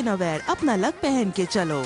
Fashion aware अपना luck पहन के चलो।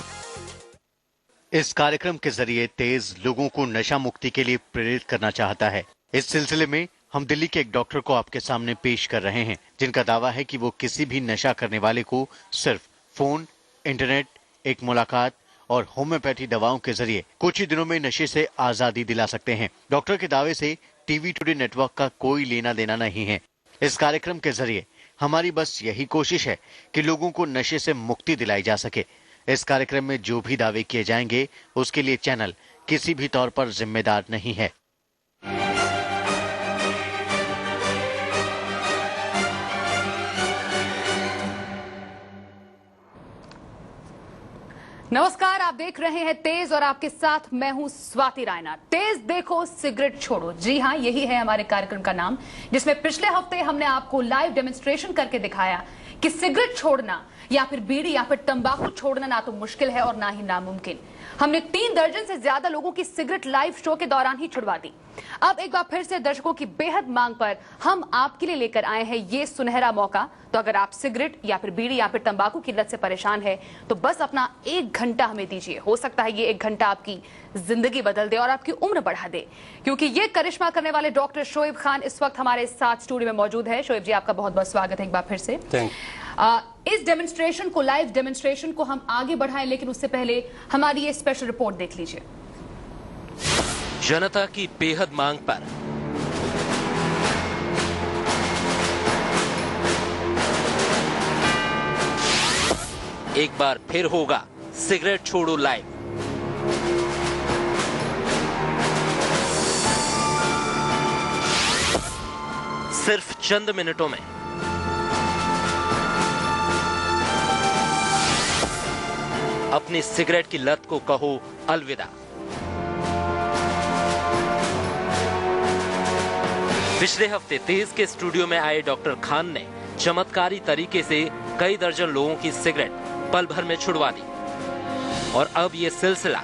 इस कार्यक्रम के जरिए तेज लोगों को नशा मुक्ति के लिए प्रेरित करना चाहता है। इस सिलसिले में हम दिल्ली के एक डॉक्टर को आपके सामने पेश कर रहे हैं, जिनका दावा है कि वो किसी भी नशा करने वाले को सिर्फ फोन, इंटरनेट, एक मुलाकात और होम्योपैथी दवाओं के जरिए कुछ ही दिनों में नशे से आजादी दिला सकते हैं। डॉक्टर के दावे से टीवी टुडे नेटवर्क का कोई लेना देना नहीं है। इस कार्यक्रम के जरिए हमारी बस यही कोशिश है कि लोगों को नशे से मुक्ति दिलाई जा सके। इस कार्यक्रम में जो भी दावे किए जाएंगे उसके लिए चैनल किसी भी तौर पर जिम्मेदार नहीं है। नमस्कार, आप देख रहे हैं तेज और आपके साथ मैं हूं स्वाति रायना। तेज देखो सिगरेट छोड़ो, जी हां, यही है हमारे कार्यक्रम का नाम, जिसमें पिछले हफ्ते हमने आपको लाइव डेमोन्स्ट्रेशन करके दिखाया कि सिगरेट छोड़ना या फिर बीड़ी या फिर तंबाकू छोड़ना ना तो मुश्किल है और ना ही नामुमकिन। हमने 3 दर्जन से ज्यादा लोगों की सिगरेट लाइव शो के दौरान ही छुड़वा दी। अब एक बार फिर से दर्शकों की बेहद मांग पर हम आपके लिए लेकर आए हैं ये सुनहरा मौका। तो अगर आप सिगरेट या फिर बीड़ी या फिर तंबाकू की लत से परेशान है तो बस अपना 1 घंटा हमें दीजिए। हो सकता है ये 1 घंटा आपकी जिंदगी बदल दे और आपकी उम्र बढ़ा दे, क्योंकि ये करिश्मा करने वाले डॉक्टर शोएब खान इस वक्त हमारे साथ स्टूडियो में मौजूद है। शोएब जी, आपका बहुत बहुत स्वागत है एक बार फिर से। इस डेमोन्स्ट्रेशन को, लाइव डेमोन्स्ट्रेशन को हम आगे बढ़ाएं, लेकिन उससे पहले हमारी ये स्पेशल रिपोर्ट देख लीजिए। जनता की बेहद मांग पर एक बार फिर होगा सिगरेट छोड़ो लाइव। सिर्फ चंद मिनटों में अपनी सिगरेट की लत को कहो अलविदा। पिछले हफ्ते तेज के स्टूडियो में आए डॉक्टर खान ने चमत्कारी तरीके से कई दर्जन लोगों की सिगरेट पल भर में छुड़वा दी और अब ये सिलसिला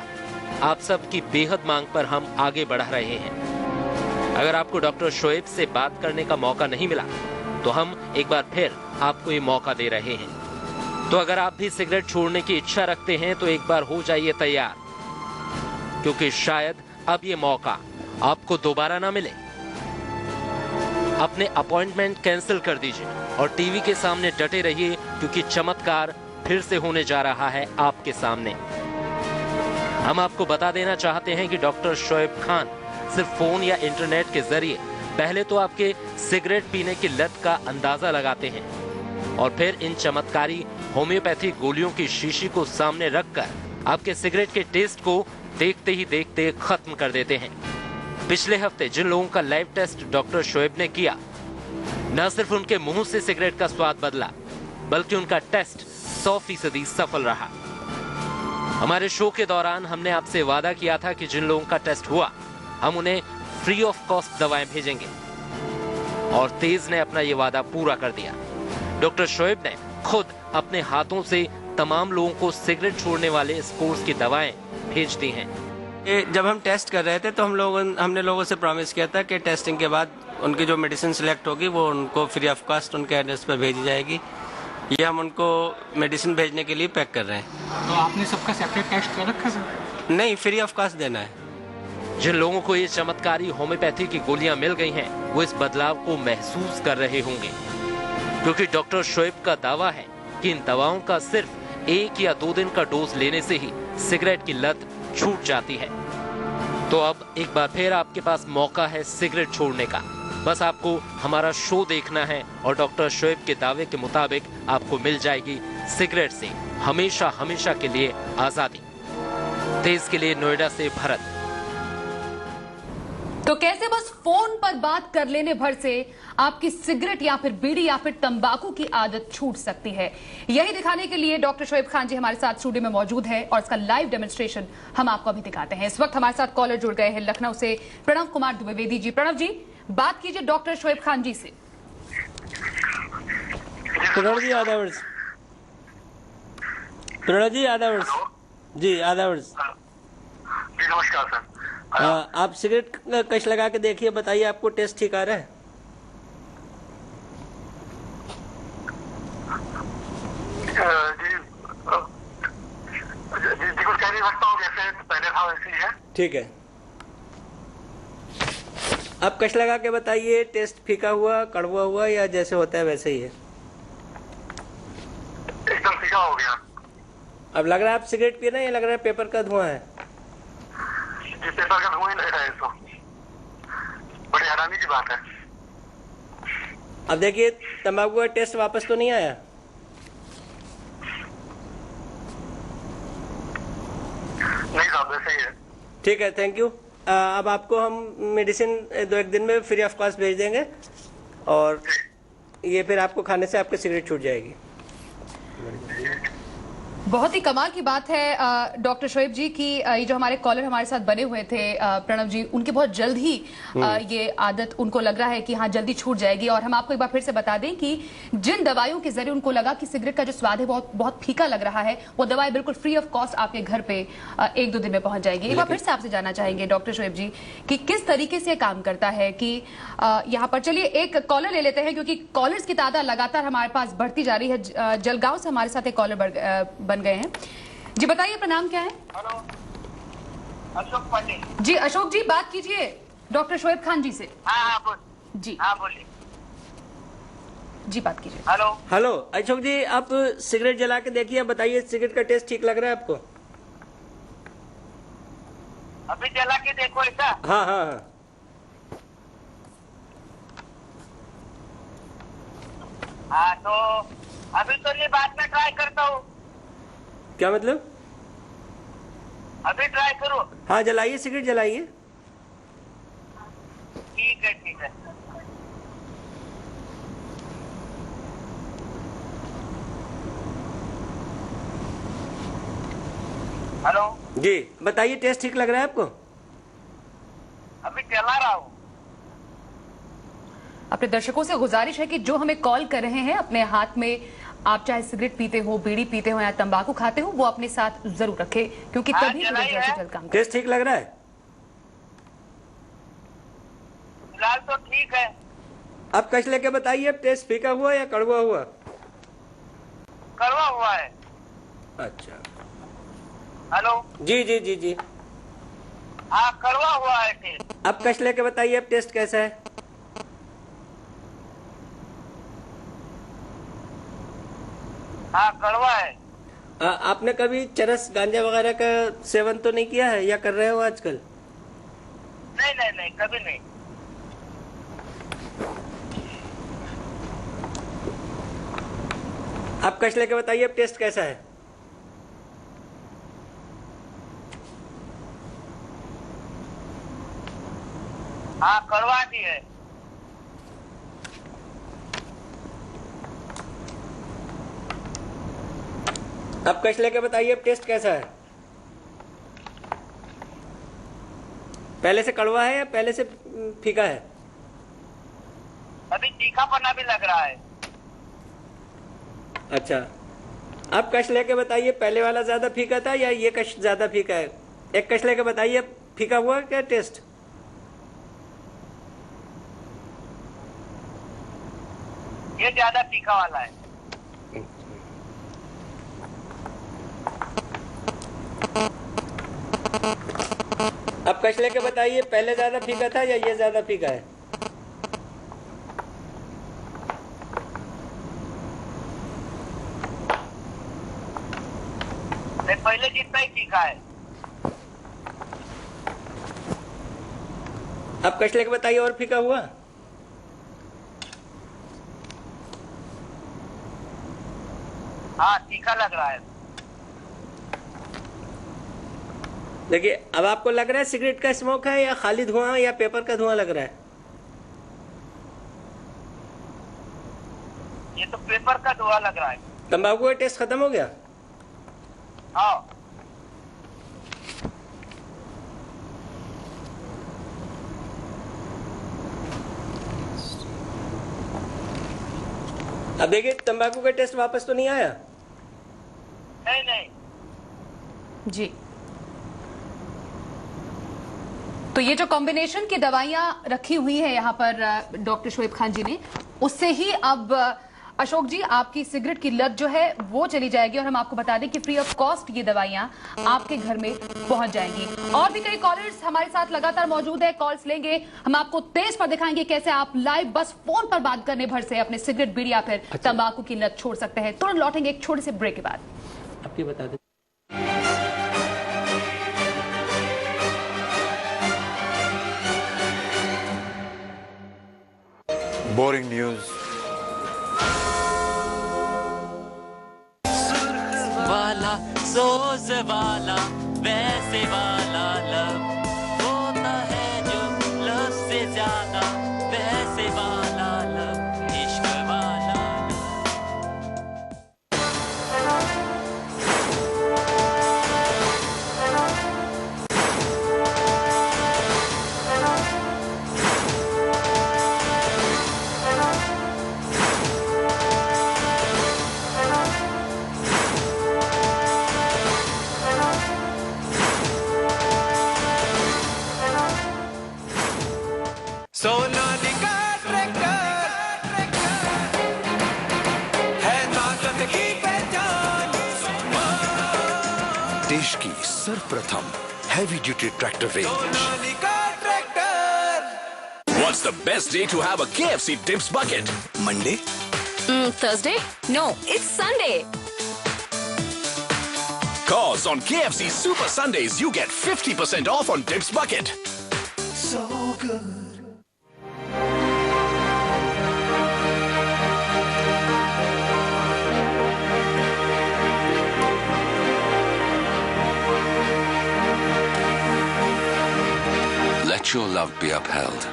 आप सब की बेहद मांग पर हम आगे बढ़ा रहे हैं। अगर आपको डॉक्टर शोएब से बात करने का मौका नहीं मिला तो हम एक बार फिर आपको ये मौका दे रहे हैं। तो अगर आप भी सिगरेट छोड़ने की इच्छा रखते हैं तो एक बार हो जाइए तैयार, क्योंकि शायद अब ये मौका आपको दोबारा ना मिले। अपने अपॉइंटमेंट कैंसिल कर दीजिए और टीवी के सामने डटे रहिए, क्योंकि चमत्कार फिर से होने जा रहा है आपके सामने। हम आपको बता देना चाहते हैं कि डॉक्टर शोएब खान सिर्फ फोन या इंटरनेट के जरिए पहले तो आपके सिगरेट पीने की लत का अंदाजा लगाते हैं और फिर इन चमत्कारी होम्योपैथी गोलियों की शीशी को सामने रखकर आपके सिगरेट के टेस्ट को देखते ही देखते खत्म कर देते हैं। पिछले हफ्ते जिन लोगों का लाइव टेस्ट डॉक्टर शोएब ने किया, न सिर्फ उनके मुंह से सिगरेट का स्वाद बदला, बल्कि उनका टेस्ट 100% सफल रहा। हमारे शो के दौरान हमने आपसे वादा किया था कि जिन लोगों का टेस्ट हुआ हम उन्हें फ्री ऑफ कॉस्ट दवाएं भेजेंगे और तेज ने अपना ये वादा पूरा कर दिया। डॉक्टर शोएब ने खुद अपने हाथों से तमाम लोगों को सिगरेट छोड़ने वाले इस कोर्स की दवाएं भेज दी हैं। जब हम टेस्ट कर रहे थे तो हमने लोगों से प्रॉमिस किया था कि टेस्टिंग के बाद उनकी जो मेडिसिन सिलेक्ट होगी वो उनको फ्री ऑफ कॉस्ट उनके एड्रेस पर भेजी जाएगी। ये हम उनको मेडिसिन भेजने के लिए पैक कर रहे हैं। तो आपने सबका सेपरेट टेस्ट कर रखा सर? नहीं, फ्री ऑफ कॉस्ट देना है। जिन लोगों को ये चमत्कारी होम्योपैथी की गोलियां मिल गई हैं, वो इस बदलाव को महसूस कर रहे होंगे, क्योंकि डॉक्टर शोएब का दावा है कि इन दवाओं का सिर्फ 1 या 2 दिन का डोज लेने से ही सिगरेट की लत छूट जाती है। तो अब एक बार फिर आपके पास मौका है सिगरेट छोड़ने का। बस आपको हमारा शो देखना है और डॉक्टर शोएब के दावे के मुताबिक आपको मिल जाएगी सिगरेट से हमेशा हमेशा के लिए आजादी। तेज के लिए नोएडा से भरत। तो कैसे बस फोन पर बात कर लेने भर से आपकी सिगरेट या फिर बीड़ी या फिर तंबाकू की आदत छूट सकती है, यही दिखाने के लिए डॉक्टर शोएब खान जी हमारे साथ स्टूडियो में मौजूद है और इसका लाइव डेमोन्स्ट्रेशन हम आपको अभी दिखाते हैं। इस वक्त हमारे साथ कॉलर जुड़ गए हैं लखनऊ से प्रणव कुमार द्विवेदी जी। प्रणव जी, बात कीजिए डॉक्टर शोएब खान जी से। प्रणव जी आधा वर्ष। प्रणव जी आधा वर्ष। जी आधा वर्ष। जी नमस्कार सर। आप सिगरेट कश लगा के देखिए, बताइए आपको टेस्ट ठीक आ रहा है? जी ठीक है, आप कश लगा के बताइए, टेस्ट फीका हुआ, कड़वा हुआ या जैसे होता है वैसे ही है? एकदम फीका हो गया। अब लग रहा है आप सिगरेट पी रहे हैं या लग रहा है पेपर का धुआं है? ये पेपर का धुआं ही लग रहा है इसको। बड़ी हैरानी की बात है। अब देखिए, तंबाकू का टेस्ट वापस तो नहीं आया? नहीं साहब, वैसे ही है। ठीक है, थैंक यू। अब आपको हम मेडिसिन 2-1 दिन में फ्री ऑफ कॉस्ट भेज देंगे और ये फिर आपको खाने से आपकी सिगरेट छूट जाएगी। बहुत ही कमाल की बात है डॉक्टर शोएब जी की ये जो हमारे कॉलर हमारे साथ बने हुए थे प्रणव जी, उनके बहुत जल्द ही ये आदत उनको लग रहा है कि हाँ जल्दी छूट जाएगी। और हम आपको एक बार फिर से बता दें कि जिन दवाइयों के जरिए उनको लगा कि सिगरेट का जो स्वाद है बहुत बहुत फीका लग रहा है, वो दवाई बिल्कुल फ्री ऑफ कॉस्ट आपके घर पे 1-2 दिन में पहुंच जाएगी। एक बार फिर से आपसे जानना चाहेंगे डॉक्टर शोएब जी कि किस तरीके से काम करता है कि यहाँ पर। चलिए एक कॉलर ले लेते हैं क्योंकि कॉलर्स की तादाद लगातार हमारे पास बढ़ती जा रही है। जलगांव से हमारे साथ एक कॉलर बन गए हैं। जी बताइए, अपना नाम क्या है? हेलो, अशोक पंडित जी। अशोक जी बात कीजिए डॉक्टर शोएब खान जी से। हाँ जी हाँ बोलिए जी, बात कीजिए। हेलो। हेलो अशोक जी, आप सिगरेट जला के देखिए, बताइए सिगरेट का टेस्ट ठीक लग रहा है आपको? अभी जला के देखो ऐसा। हाँ हाँ हाँ। हाँ तो अभी तो नहीं, बाद में ट्राई करता हूँ। क्या मतलब? अभी ट्राई करो। हाँ जलाइए, सिगरेट जलाइए। ठीक है ठीक है। हेलो जी बताइए, टेस्ट ठीक लग रहा है आपको? अभी जला रहा हूँ। अपने दर्शकों से गुजारिश है कि जो हमें कॉल कर रहे हैं, अपने हाथ में आप चाहे सिगरेट पीते हो, बीड़ी पीते हो या तंबाकू खाते हो, वो अपने साथ जरूर रखें क्योंकि हाँ, तभी जलाई है। जल्द काम टेस्ट ठीक लग रहा है? फिलहाल तो ठीक है। अब कश लेके बताइए, टेस्ट फीका हुआ या कड़वा हुआ? कड़वा हुआ है। अच्छा, हेलो। जी जी जी जी। हाँ कड़वा हुआ है टेस्ट। अब कश लेके बताइए, अब टेस्ट कैसा है? हाँ कड़वा है। आपने कभी चरस गांजा वगैरह का सेवन तो नहीं किया है या कर रहे हो आजकल? नहीं नहीं नहीं, कभी नहीं। आप कश लेके बताइए, अब टेस्ट कैसा है? हाँ कड़वा भी है। अब कश लेके बताइए, अब टेस्ट कैसा है? पहले से कड़वा है या पहले से फीका है? अभी तीखापना भी लग रहा है। अच्छा, अब कश लेके बताइए, पहले वाला ज्यादा फीका था या ये कश ज्यादा फीका है? एक कश लेके बताइए, फीका हुआ क्या टेस्ट? ये ज्यादा तीखा वाला है। अब कश लेके बताइए, पहले ज्यादा फीका था या ये ज्यादा फीका है? पहले जितना ही तीखा है। अब कश लेके बताइए, और फीका हुआ? हाँ तीखा लग रहा है। देखिए, अब आपको लग रहा है सिगरेट का स्मोक है या खाली धुआं या पेपर का धुआं लग रहा है? ये तो पेपर का धुआं लग रहा है। तंबाकू का टेस्ट खत्म हो गया? हाँ। अब देखिए, तंबाकू का टेस्ट वापस तो नहीं आया? नहीं नहीं। जी। तो ये जो कॉम्बिनेशन की दवाइयां रखी हुई है यहाँ पर डॉक्टर शोएब खान जी ने, उससे ही अब अशोक जी, आपकी सिगरेट की लत जो है वो चली जाएगी और हम आपको बता दें कि फ्री ऑफ कॉस्ट ये दवाइयां आपके घर में पहुंच जाएंगी। और भी कई कॉलर्स हमारे साथ लगातार मौजूद है, कॉल्स लेंगे। हम आपको तेज पर दिखाएंगे कैसे आप लाइव बस फोन पर बात करने भर से अपने सिगरेट, बीड़ी या फिर तंबाकू की लत छोड़ सकते हैं। तुरंत लौटेंगे एक छोटे से ब्रेक के बाद। आपके बता दें। Boring news. वाला सोज वाला वैसे वाला लब होता है जो लब से ज्यादा वैसे वाला लब इश्क वाला सोनालिका ट्रैक्टर है ताकत की पहचान। देश की सर्वप्रथम heavy duty tractor range. Sonalika tractor. What's the best day to have a KFC dips bucket? Monday? Thursday? No, it's Sunday. Cause on KFC Super Sundays you get 50% off on dips bucket. So good. Let your love be upheld.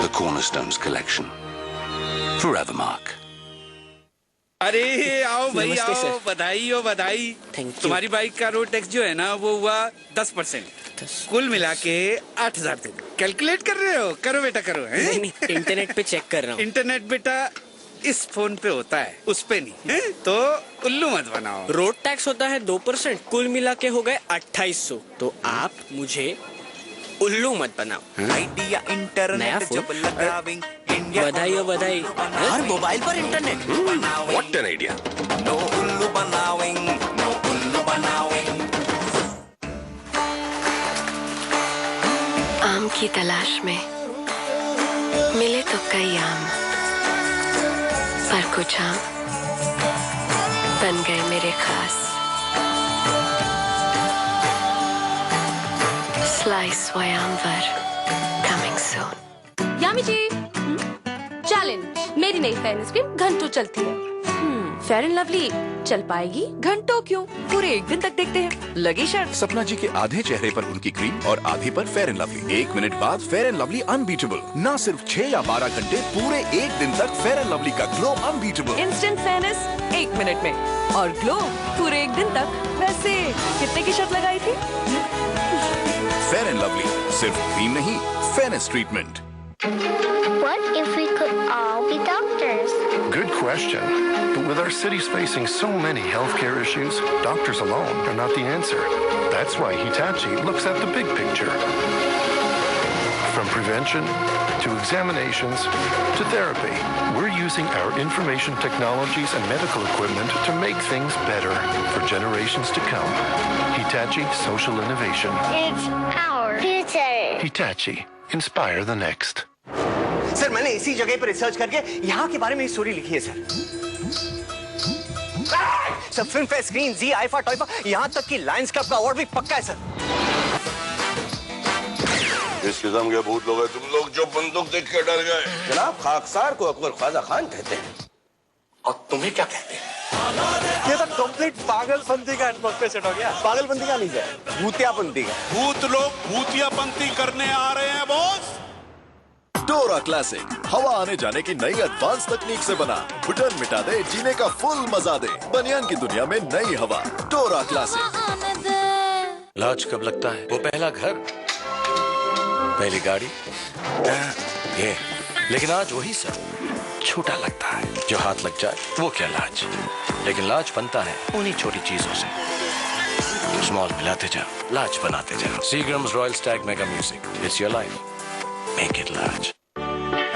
The Cornerstones Collection. Forevermark. अरे आओ भाई आओ, बधाई हो बधाई। तुम्हारी bike का road tax जो है ना वो हुआ 10%। कुल मिला के 8,000 थे। कैलकुलेट कर रहे हो? करो बेटा करो। नहीं, इंटरनेट पे चेक कर रहा हूँ। इंटरनेट बेटा इस फोन पे होता है, उस पे नहीं है? तो उल्लू मत बनाओ। रोड टैक्स होता है 2%, कुल मिला के हो गए 2800। तो आप मुझे उल्लू मत बनाओ। आइडिया इंटरनेट जब लगाविंग इंडिया। बधाई हो बधाई। हर मोबाइल पर internet. What an idea. No उल्लू बनाविंग, नो उल्लू बनाविंग। आम की तलाश में मिले तो कई आम, पर कुछ आम बन गए मेरे खास। Slice Wayamvar coming soon. यामी जी, चैलेंज। मेरी नई फेयरनेस क्रीम घंटों चलती है। फेयर एंड लवली चल पाएगी? घंटों क्यों, पूरे एक दिन तक देखते हैं। लगी शर्त। सपना जी के आधे चेहरे पर उनकी क्रीम और आधे पर फेयर एंड लवली। 1 मिनट बाद फेयर एंड लवली अनबीटेबल। ना सिर्फ 6 या 12 घंटे, पूरे एक दिन तक फेयर एंड लवली का glow unbeatable. Instant fairness 1 minute में और ग्लो पूरे एक दिन तक। वैसे कितने की शर्त लगाई थी? फेयर एंड लवली सिर्फ क्रीम नहीं, fairness treatment. What if we could all be doctors? Good question. But with our cities facing so many healthcare issues, doctors alone are not the answer. That's why Hitachi looks at the big picture. From prevention to examinations to therapy, we're using our information technologies and medical equipment to make things better for generations to come. Hitachi Social Innovation. It's our future. Hitachi. Inspire the next. Sir मैंने इसी जगह पर research करके यहाँ के बारे में story लिखी है sir. Sir Filmfare, screen, Zee, IIFA, TOIFA, यहाँ तक कि लायंस क्लब का अवार्ड भी पक्का है सर। इस किस्म के भूत लोग हैं तुम लोग जो बंदूक देख के डर गए। जनाब खाकसार को अकबर ख्वाजा खान कहते हैं। और तुम्हें क्या कहते हैं? ये तो कंप्लीट पागलपंती का एटमॉस्फेयर सेट हो गया। पागलपंती का नहीं है, भूतियापंती का। भूत लोग भूतियापंती करने आ रहे हैं बॉस। डोरा क्लासिक हवा आने जाने की नई एडवांस तकनीक से बना। घुटन मिटा दे, जीने का फुल मजा दे। बनियान की दुनिया में नई हवा। डोरा क्लासिक। लाज कब लगता है वो पहला घर, पहली गाड़ी, ये। लेकिन आज वही सब छोटा लगता है। जो हाथ लग जाए वो क्या लाज, लेकिन लाज बनता है उन्हीं छोटी चीजों से। स्मॉल मिलाते जाओ, लाज बनाते जाओ। Seagram's royal Stag mega music. It's your life, make it large.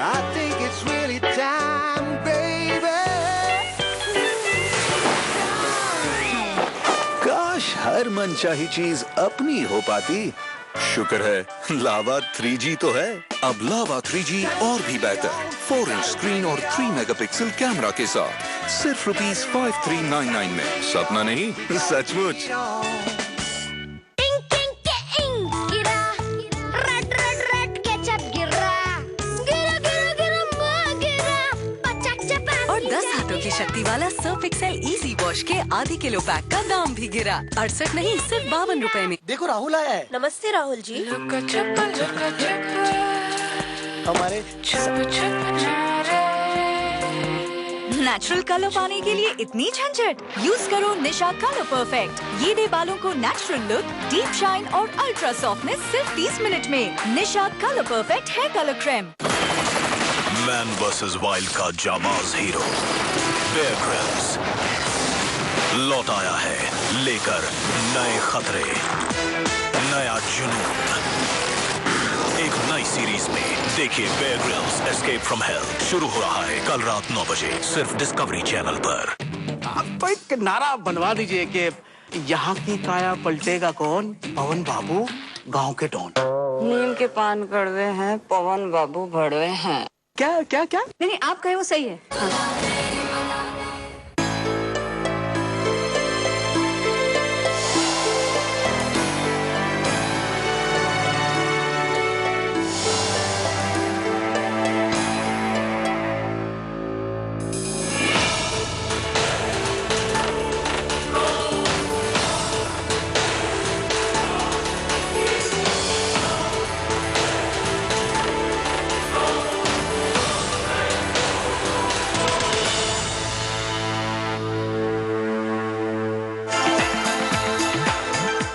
I think it's really time, baby. हर मनचाही चीज अपनी हो पाती। शुक्र है लावा 3G तो है। अब लावा 3G और भी बेहतर 4-इंच स्क्रीन और 3 मेगापिक्सल कैमरा के साथ सिर्फ ₹5399 में। सपना नहीं, सचमुच। और 10 हाथों की शक्ति वाला सर्फ एक्सेल इजी वॉश के आधी किलो पैक का दाम भी गिरा। 68 नहीं, सिर्फ 52 रुपए में। देखो राहुल आया है। नमस्ते राहुल जी। हमारे नेचुरल कलर पाने के लिए इतनी झंझट? यूज करो निशा कलर परफेक्ट। ये दे बालों को नेचुरल लुक, डीप शाइन और अल्ट्रा सॉफ्टनेस सिर्फ 30 मिनट में। Nisha colour perfect hair colour cream. Man versus wild का जाबाज हीरो बेयर ग्रिल्स लौट आया है लेकर नए खतरे, नया जुनून। एक नई सीरीज में देखिए Bear Grylls Escape from Hell. शुरू हो रहा है कल रात 9 बजे सिर्फ डिस्कवरी चैनल पर। आप एक नारा बनवा दीजिए कि यहाँ की काया पलटेगा कौन? पवन बाबू गांव के डॉन। नीम के पान कड़वे हैं, पवन बाबू भड़वे हैं। क्या क्या क्या? नहीं, आप कहे वो सही है। हाँ।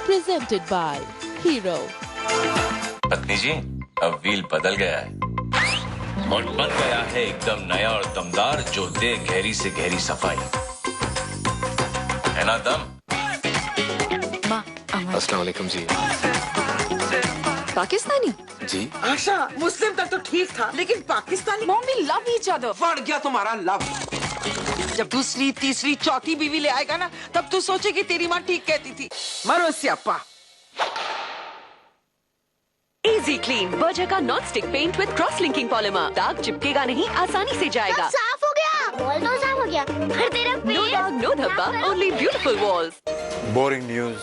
Presented by Hero. पत्नी जी, अब व्हील बदल गया है और बन गया है एकदम नया और दमदार, जो दे गहरी से गहरी सफाई। है ना दम? अस्सलाम वालेकुम जी। पाकिस्तानी जी। आशा, मुस्लिम तक तो ठीक था, लेकिन Pakistani. Mommy love each other. बढ़ गया तुम्हारा लव। जब दूसरी, तीसरी, चौथी बीवी ले आएगा ना, तब तू सोचेगी तेरी माँ ठीक कहती थी। मरो स्यापा। इजी क्लीन बर्जर का non stick paint with cross linking polymer. दाग चिपकेगा नहीं, आसानी से जाएगा। साफ हो गया। वॉल तो साफ हो गया। फिर तेरा नो दाग, नो धब्बा, only beautiful walls. Boring news.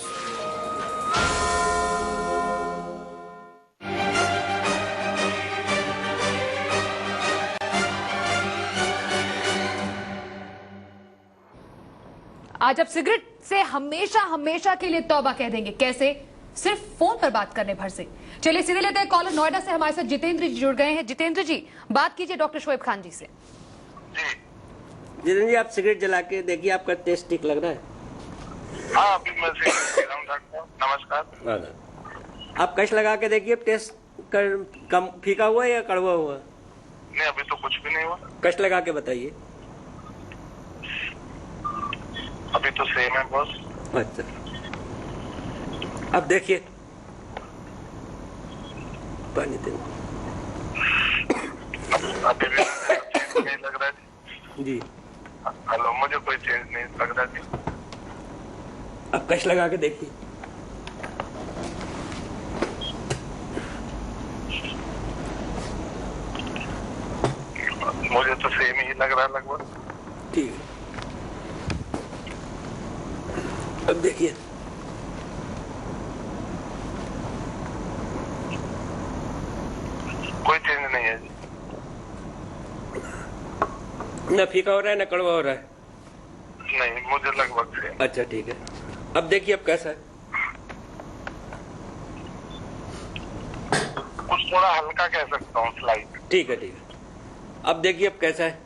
आज आप सिगरेट से हमेशा हमेशा के लिए तौबा कह देंगे। कैसे? सिर्फ फोन पर बात करने भर से। चलिए सीधे लेते हैं कॉलर। नोएडा से हमारे साथ जितेंद्र जी जुड़ गए हैं। जितेंद्र जी, बात कीजिए डॉक्टर शोएब खान जी से। जितेंद्र जी, आप सिगरेट जला के देखिए, आपका टेस्ट ठीक लग रहा है? हाँ, अभी मैं सिगरेट पी रहा हूं डॉक्टर। नमस्कार। आप कश लगा के देखिए, टेस्ट कम फीका हुआ है या कड़वा हुआ? नहीं, अभी तो कुछ भी नहीं हुआ। कश लगा के बताइए। अभी तो सेम है बॉस। अच्छा, अब देखिए, पानी दे। अभी भी चेंज नहीं लग रहा है जी। हेलो, मुझे कोई चेंज नहीं लग रहा है। अब कश लगा के देखिए। मुझे तो सेम ही लग रहा है लगभग। ठीक है, अब देखिए। कोई चेंज नहीं है जी। न फीका हो रहा है न कड़वा हो रहा है? नहीं, मुझे लगभग से। अच्छा ठीक है, अब देखिए अब कैसा है? कुछ थोड़ा हल्का कह सकता हूँ, स्लाइट। ठीक है ठीक है, अब देखिए अब कैसा है?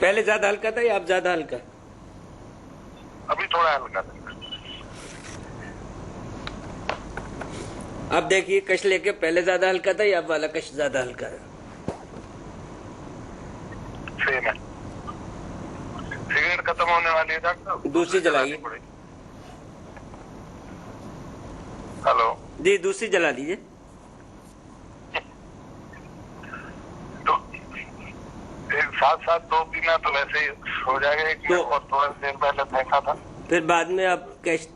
पहले ज्यादा हल्का था या अब ज्यादा हल्का? अभी थोड़ा हल्का था। अब देखिए कश लेके, पहले ज्यादा हल्का था या अब वाला कश ज्यादा हल्का है? सेम है। सिगरेट खत्म होने वाली है डॉक्टर। दूसरी जलाइए। हेलो जी, दूसरी जला दीजिए। तो एक साथ साथ दो पीना तो वैसे ही हो जाएगा। एक में और थोड़ा देर पहले फेंका था। फिर बाद में आप कैश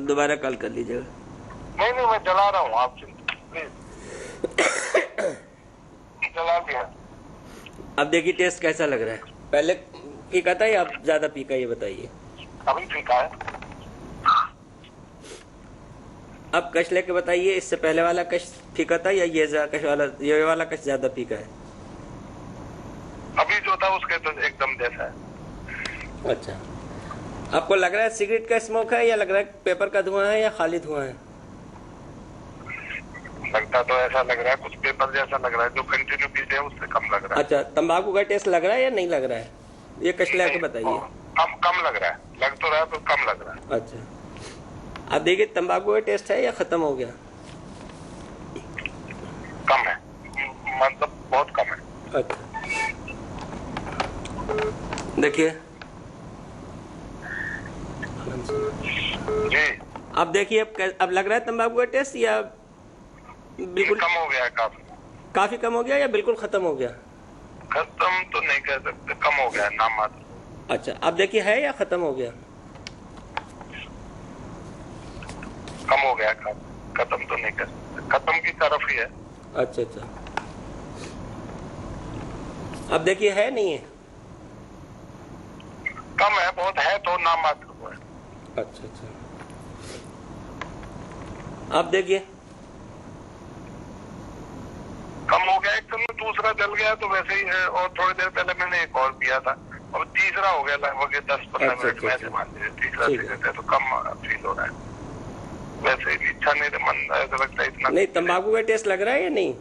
दोबारा कॉल कर लीजिएगा। नहीं मैं चला रहा हूँ, आप प्लीज चला दिया। अब देखिए टेस्ट कैसा लग रहा है, पहले फीका था या आप ज्यादा फीका, ये बताइए। अभी फीका है। अब कश लेके बताइए, इससे पहले वाला कश फीका था या ये वाला कश ज्यादा फीका है? अभी जो था उसके तो एकदम जैसा है। अच्छा, आपको लग रहा है सिगरेट का स्मोक है या लग रहा है पेपर का धुआं है या खाली धुआं है? लगता तो ऐसा लग रहा है, कुछ पेपर जैसा लग रहा है, जो कंटिन्यू पीते हैं उससे कम लग रहा है। अच्छा, तंबाकू का टेस्ट लग रहा है या नहीं लग रहा है? ये कश लेके बताइए। कम लग रहा है, लग तो रहा है तो कम लग रहा है। अच्छा, अब देखिए तंबाकू का टेस्ट है या खत्म हो गया? कम है, मतलब बहुत कम है। अच्छा, देखिए जी। अब देखिए अब लग रहा है तंबाकू का टेस्ट या बिल्कुल कम हो गया? काफी कम हो गया या बिल्कुल खत्म हो गया? खत्म तो नहीं कह सकते, कम हो गया नाम मात्र। अच्छा, अब देखिए है या खत्म हो गया? कम हो गया, खत्म तो नहीं कर सकते, खत्म की तरफ ही है। अच्छा, अब देखिए है नहीं है? कम है, बहुत है तो नाम मात्र हुआ है। अच्छा, अब देखिए कम हो गया एकदम, दूसरा जल गया तो वैसे ही है। और थोड़ी देर पहले मैंने एक और पिया था और तीसरा हो गया लगभग 10-15 मिनट में से, मान लीजिए तीसरा सिगरेट है तो कम फील हो रहा है। वैसे ही इच्छा नहीं, मन ऐसा लगता है इतना नहीं। तंबाकू का टेस्ट लग रहा है या नहीं?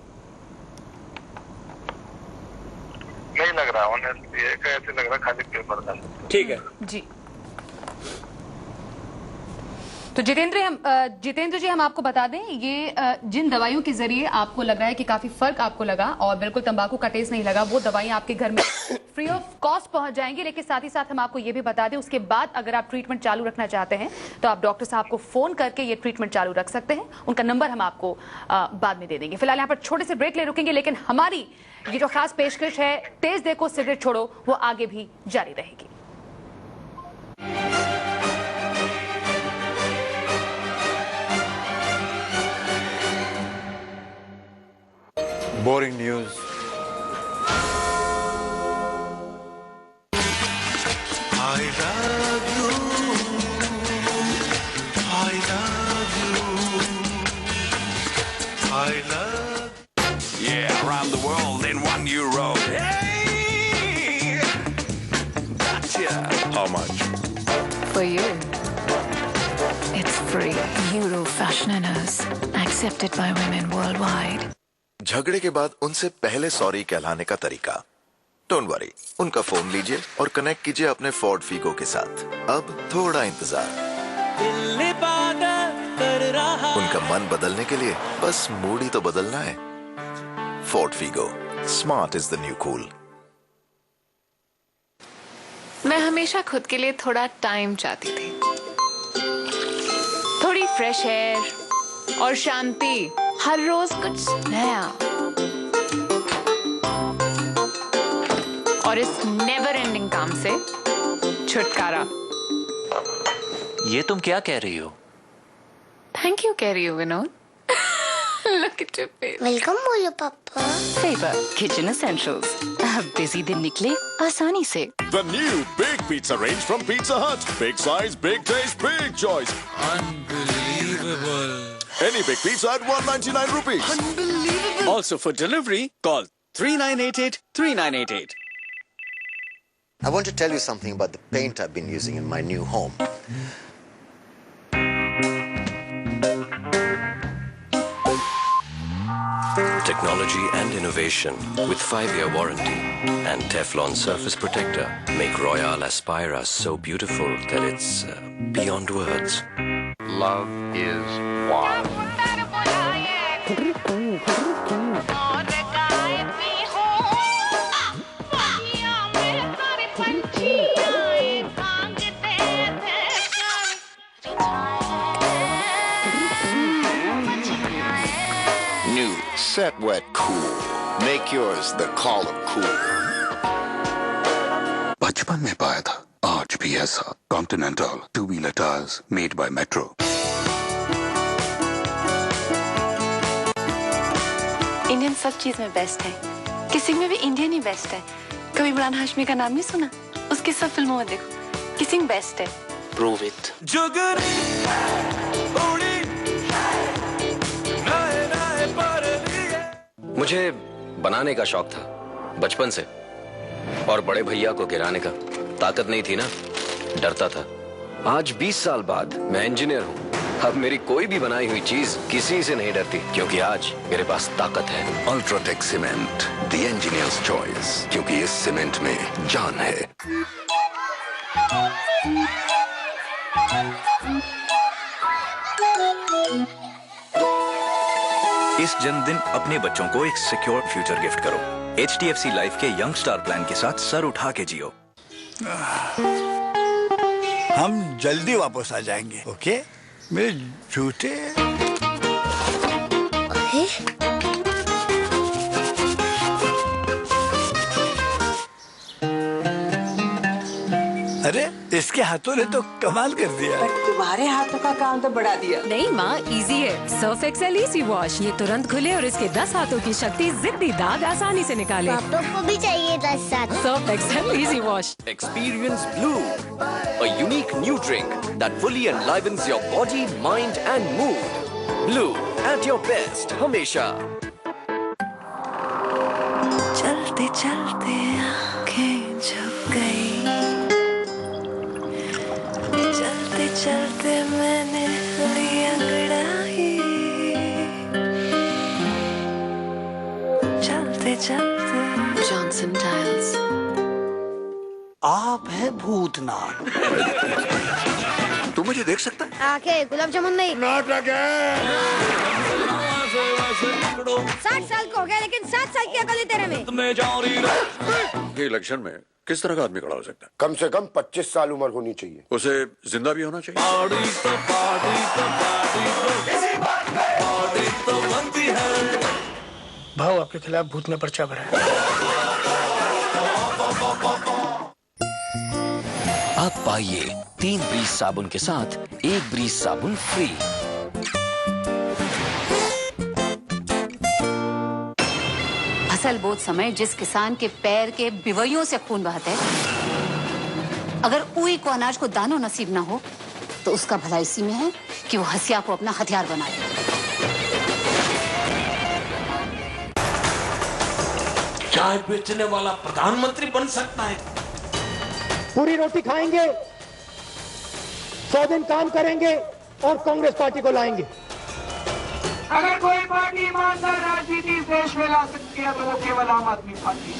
नहीं लग रहा, ऑनेस्टली ऐसे लग रहा खाली पेपर का। ठीक है जी। तो जितेंद्र जी, हम आपको बता दें, ये जिन दवाइयों के जरिए आपको लग रहा है कि काफी फर्क आपको लगा और बिल्कुल तंबाकू का टेस्ट नहीं लगा, वो दवाइयां आपके घर में फ्री ऑफ कॉस्ट पहुंच जाएंगी। लेकिन साथ ही साथ हम आपको ये भी बता दें, उसके बाद अगर आप ट्रीटमेंट चालू रखना चाहते हैं तो आप डॉक्टर साहब को फोन करके ये ट्रीटमेंट चालू रख सकते हैं। उनका नंबर हम आपको बाद में दे देंगे। फिलहाल यहाँ पर छोटे से ब्रेक ले रुकेंगे, लेकिन हमारी ये जो खास पेशकश है तेज देखो सिगरेट छोड़ो, वो आगे भी जारी रहेगी। Boring news. I love you. I love you. I love. Yeah, around the world in €1. Hey! Gotcha. How much? For you. It's free. Euro Fashioners. Accepted by women worldwide. झगड़े के बाद उनसे पहले सॉरी कहलाने का तरीका। डोंट वरी, उनका phone लीजिए और कनेक्ट कीजिए अपने फोर्ड फीगो के साथ। अब थोड़ा इंतजार, उनका मन बदलने के लिए बस मूड ही तो बदलना है। Ford Figo, smart is the new cool. मैं हमेशा खुद के लिए थोड़ा टाइम चाहती थी, थोड़ी फ्रेश एयर और शांति, हर रोज कुछ नया। और इस नेवर एंडिंग काम से छुटकारा। ये तुम क्या कह रही हो? थैंक यू कह रही हो Vinod. Look at your face. Welcome बोलो पापा। Faber Kitchen Essentials. बिजी दिन निकले आसानी से। The new Big Pizza range from Pizza Hut. Big size, big taste, big choice. Unbelievable. Any big pizza at 199 rupees. Unbelievable. Also for delivery, call 3988-3988. I want to tell you something about the paint I've been using in my new home. Technology and innovation with 5-year warranty and Teflon surface protector make Royale Aspira so beautiful that it's beyond words. Love is wild. New Set Wet Cool. Make yours the call of cool. बचपन में पाया था, आज भी ऐसा। Continental, two-wheeler tires made by Metro. Indian सब चीज में बेस्ट है, किसिंग में भी इंडियन ही बेस्ट है। कभी इमरान हाशमी का नाम नहीं सुना? उसकी सब फिल्मों में देखो, किसिंग बेस्ट है। Prove it. मुझे बनाने का शौक था बचपन से, और बड़े भैया को गिराने का। ताकत नहीं थी ना, डरता था। आज 20 साल बाद मैं इंजीनियर हूँ। अब मेरी कोई भी बनाई हुई चीज किसी से नहीं डरती, क्योंकि आज मेरे पास ताकत है। UltraTech cement, the engineers choice, क्योंकि इस सीमेंट में जान है। इस जन्मदिन अपने बच्चों को एक सिक्योर फ्यूचर गिफ्ट करो। HDFC लाइफ के यंग स्टार प्लान के साथ सर उठा के जियो। हम जल्दी वापस आ जाएंगे, ओके? मेरे जूते। अरे इसके हाथों ने तो कमाल कर दिया। पर तुम्हारे हाथों का काम तो बढ़ा दिया। नहीं माँ, इजी है। सर्फ एक्सेल इजी वॉश, ये तुरंत खुले और इसके 10 हाथों की शक्ति जिद्दी दाग आसानी से निकाले। पापा को भी चाहिए 10 हाथ। Surf Excel easy wash. Experience Blue, a unique new drink that fully enlivens your body, mind and mood. Blue, at your best, हमेशा। चलते चलते आंखें झुक गई, चलते चलते मैंने ली अंगड़ाई, चलते चलते। Johnson tiles. आप है भूतनाथ। तू मुझे देख सकता है? आके गुलाब जामुन नहीं। नाटक है। 60 साल को हो गया, लेकिन 7 साल की अकल है तेरे में। ये इलेक्शन में किस तरह का आदमी खड़ा हो सकता है? कम से कम 25 साल उम्र होनी चाहिए। उसे जिंदा भी होना चाहिए। भाव आपके खिलाफ भूत ने पर्चा भरा है। अब पाइए 3 ब्रीज साबुन के साथ 1 ब्रीज साबुन फ्री। फसल बोत समय जिस किसान के पैर के बिवैयों से खून बहता है, अगर ऊई को अनाज को दानों नसीब ना हो तो उसका भला इसी में है कि वो हसिया को अपना हथियार बनाए। चाय बेचने वाला प्रधानमंत्री बन सकता है। पूरी रोटी खाएंगे, 100 दिन काम करेंगे और कांग्रेस पार्टी को लाएंगे। अगर कोई पार्टी ईमानदार राजनीति इस देश में ला सकती है तो वो केवल आम आदमी पार्टी।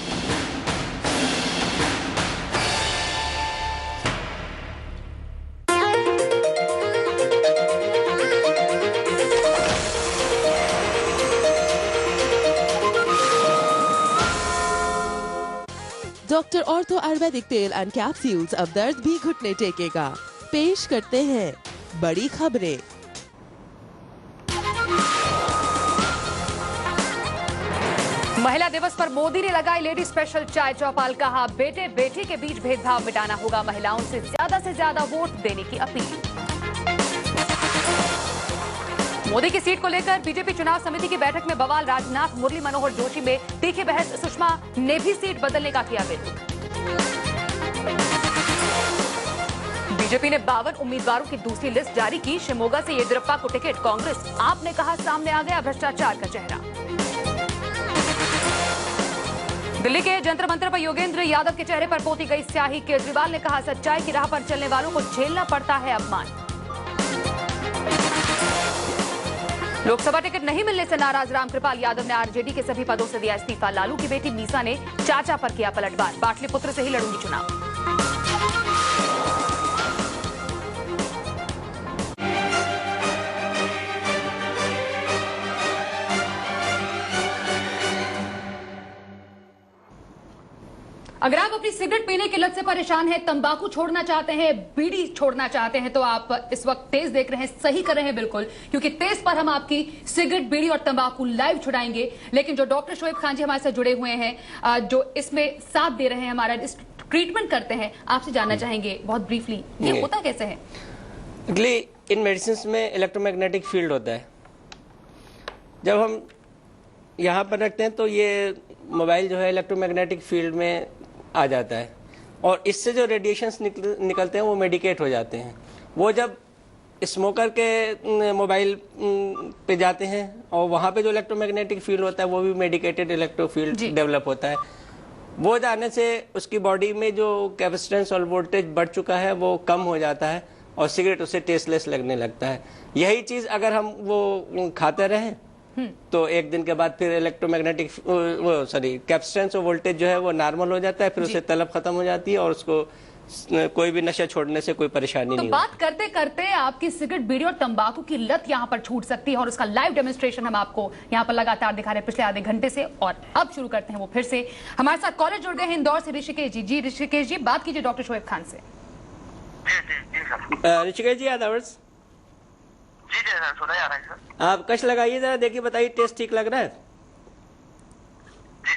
डॉक्टर ऑर्थो आयुर्वेदिक तेल एंड कैप्सूल्स अब दर्द भी घुटने टेकेगा। पेश करते हैं बड़ी खबरें। महिला दिवस पर मोदी ने लगाई लेडी स्पेशल चाय चौपाल। कहा बेटे बेटी के बीच भेदभाव मिटाना होगा, महिलाओं से ज्यादा वोट देने की अपील। मोदी की सीट को लेकर बीजेपी चुनाव समिति की बैठक में बवाल। राजनाथ मुरली मनोहर जोशी में तीखी बहस। सुषमा ने भी सीट बदलने का किया वेदो। बीजेपी ने 52 उम्मीदवारों की दूसरी लिस्ट जारी की। शिवमोगा से येदियुरप्पा को टिकट। कांग्रेस आपने कहा सामने आ गया भ्रष्टाचार का चेहरा। दिल्ली के जंतर मंतर पर योगेंद्र यादव के चेहरे पर पोती गई स्याही। केजरीवाल ने कहा सच्चाई की राह पर चलने वालों को झेलना पड़ता है अपमान। लोकसभा टिकट नहीं मिलने से नाराज रामकृपाल यादव ने आरजेडी के सभी पदों से दिया इस्तीफा। लालू की बेटी मीसा ने चाचा पर किया पलटवार। पाटलिपुत्र से ही लड़ूंगी चुनाव। अगर आप अपनी सिगरेट पीने की लत से परेशान हैं, तंबाकू छोड़ना चाहते हैं, बीड़ी छोड़ना चाहते हैं, तो आप इस वक्त तेज देख रहे हैं। सही कर रहे हैं बिल्कुल, क्योंकि तेज पर हम आपकी सिगरेट, बीड़ी और तंबाकू लाइव छुड़ाएंगे। लेकिन जो डॉक्टर शोएब खान जी हमारे साथ जुड़े हुए हैं, जो इसमें साथ दे रहे हैं, हमारा इस ट्रीटमेंट करते हैं, आपसे जानना चाहेंगे बहुत ब्रीफली ये होता कैसे है? एक्चुअली इन मेडिसिन में इलेक्ट्रोमैग्नेटिक फील्ड होता है। जब हम यहाँ पर रखते हैं तो ये मोबाइल जो है इलेक्ट्रोमैग्नेटिक फील्ड में आ जाता है और इससे जो रेडिएशंस निकलते हैं वो मेडिकेट हो जाते हैं। वो जब स्मोकर के मोबाइल पे जाते हैं और वहाँ पे जो इलेक्ट्रोमैग्नेटिक फील्ड होता है वो भी मेडिकेटेड इलेक्ट्रो फील्ड डेवलप होता है। वो जाने से उसकी बॉडी में जो कैपेसिटेंस और वोल्टेज बढ़ चुका है वो कम हो जाता है और सिगरेट उसे टेस्टलेस लगने लगता है। यही चीज़ अगर हम वो खाते रहें तो एक दिन के बाद फिर इलेक्ट्रोमैग्नेटिक कैपेसिटेंस और वोल्टेज जो है वो नॉर्मल हो जाता है, फिर उसे तलब खत्म हो जाती है और उसको कोई भी नशा छोड़ने से कोई परेशानी नहीं। बात करते करते आपकी सिगरेट, बीड़ी और तंबाकू की लत यहाँ पर छूट सकती है और उसका लाइव डेमोन्स्ट्रेशन हम आपको यहाँ पर लगातार दिखा रहे हैं पिछले आधे घंटे से। और अब शुरू करते हैं वो फिर से। हमारे साथ कॉलर जुड़ गए हैं इंदौर से ऋषिकेश जी। जी ऋषिकेश जी, बात कीजिए डॉक्टर शोएब खान से। ऋषिकेश जी आदर्श। जी सर, सुना जा रहा है सर। आप कश लगाइए जरा, देखिए बताइए टेस्ट ठीक लग रहा है? जी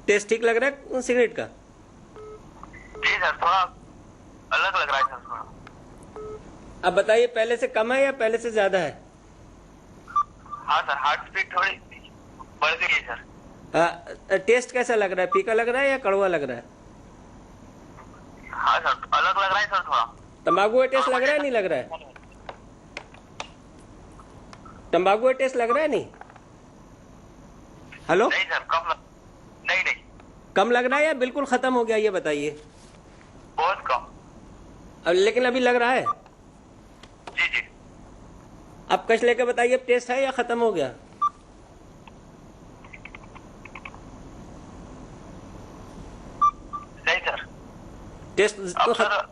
टेस्ट ठीक लग रहा है सिगरेट का? जी सर, थोड़ा अलग लग रहा है सर थोड़ा। अब बताइए पहले से कम है या पहले से ज्यादा है? हाँ सर, हार्ट स्पीड थोड़ी बढ़ गई है सर। टेस्ट कैसा लग रहा है? फीका लग रहा है या कड़वा लग रहा है? हाँ सर, अलग लग रहा है सर थोड़ा। तंबाकू का टेस्ट लग रहा है नहीं लग रहा है? तंबाकू का टेस्ट लग रहा है नहीं? हेलो? नहीं सर, नहीं कम लग रहा है या बिल्कुल खत्म हो गया ये बताइए? बहुत कम। अब लेकिन अभी लग रहा है? जी। अब कश लेके बताइए टेस्ट है या खत्म हो गया? नहीं सर, टेस्ट तो सर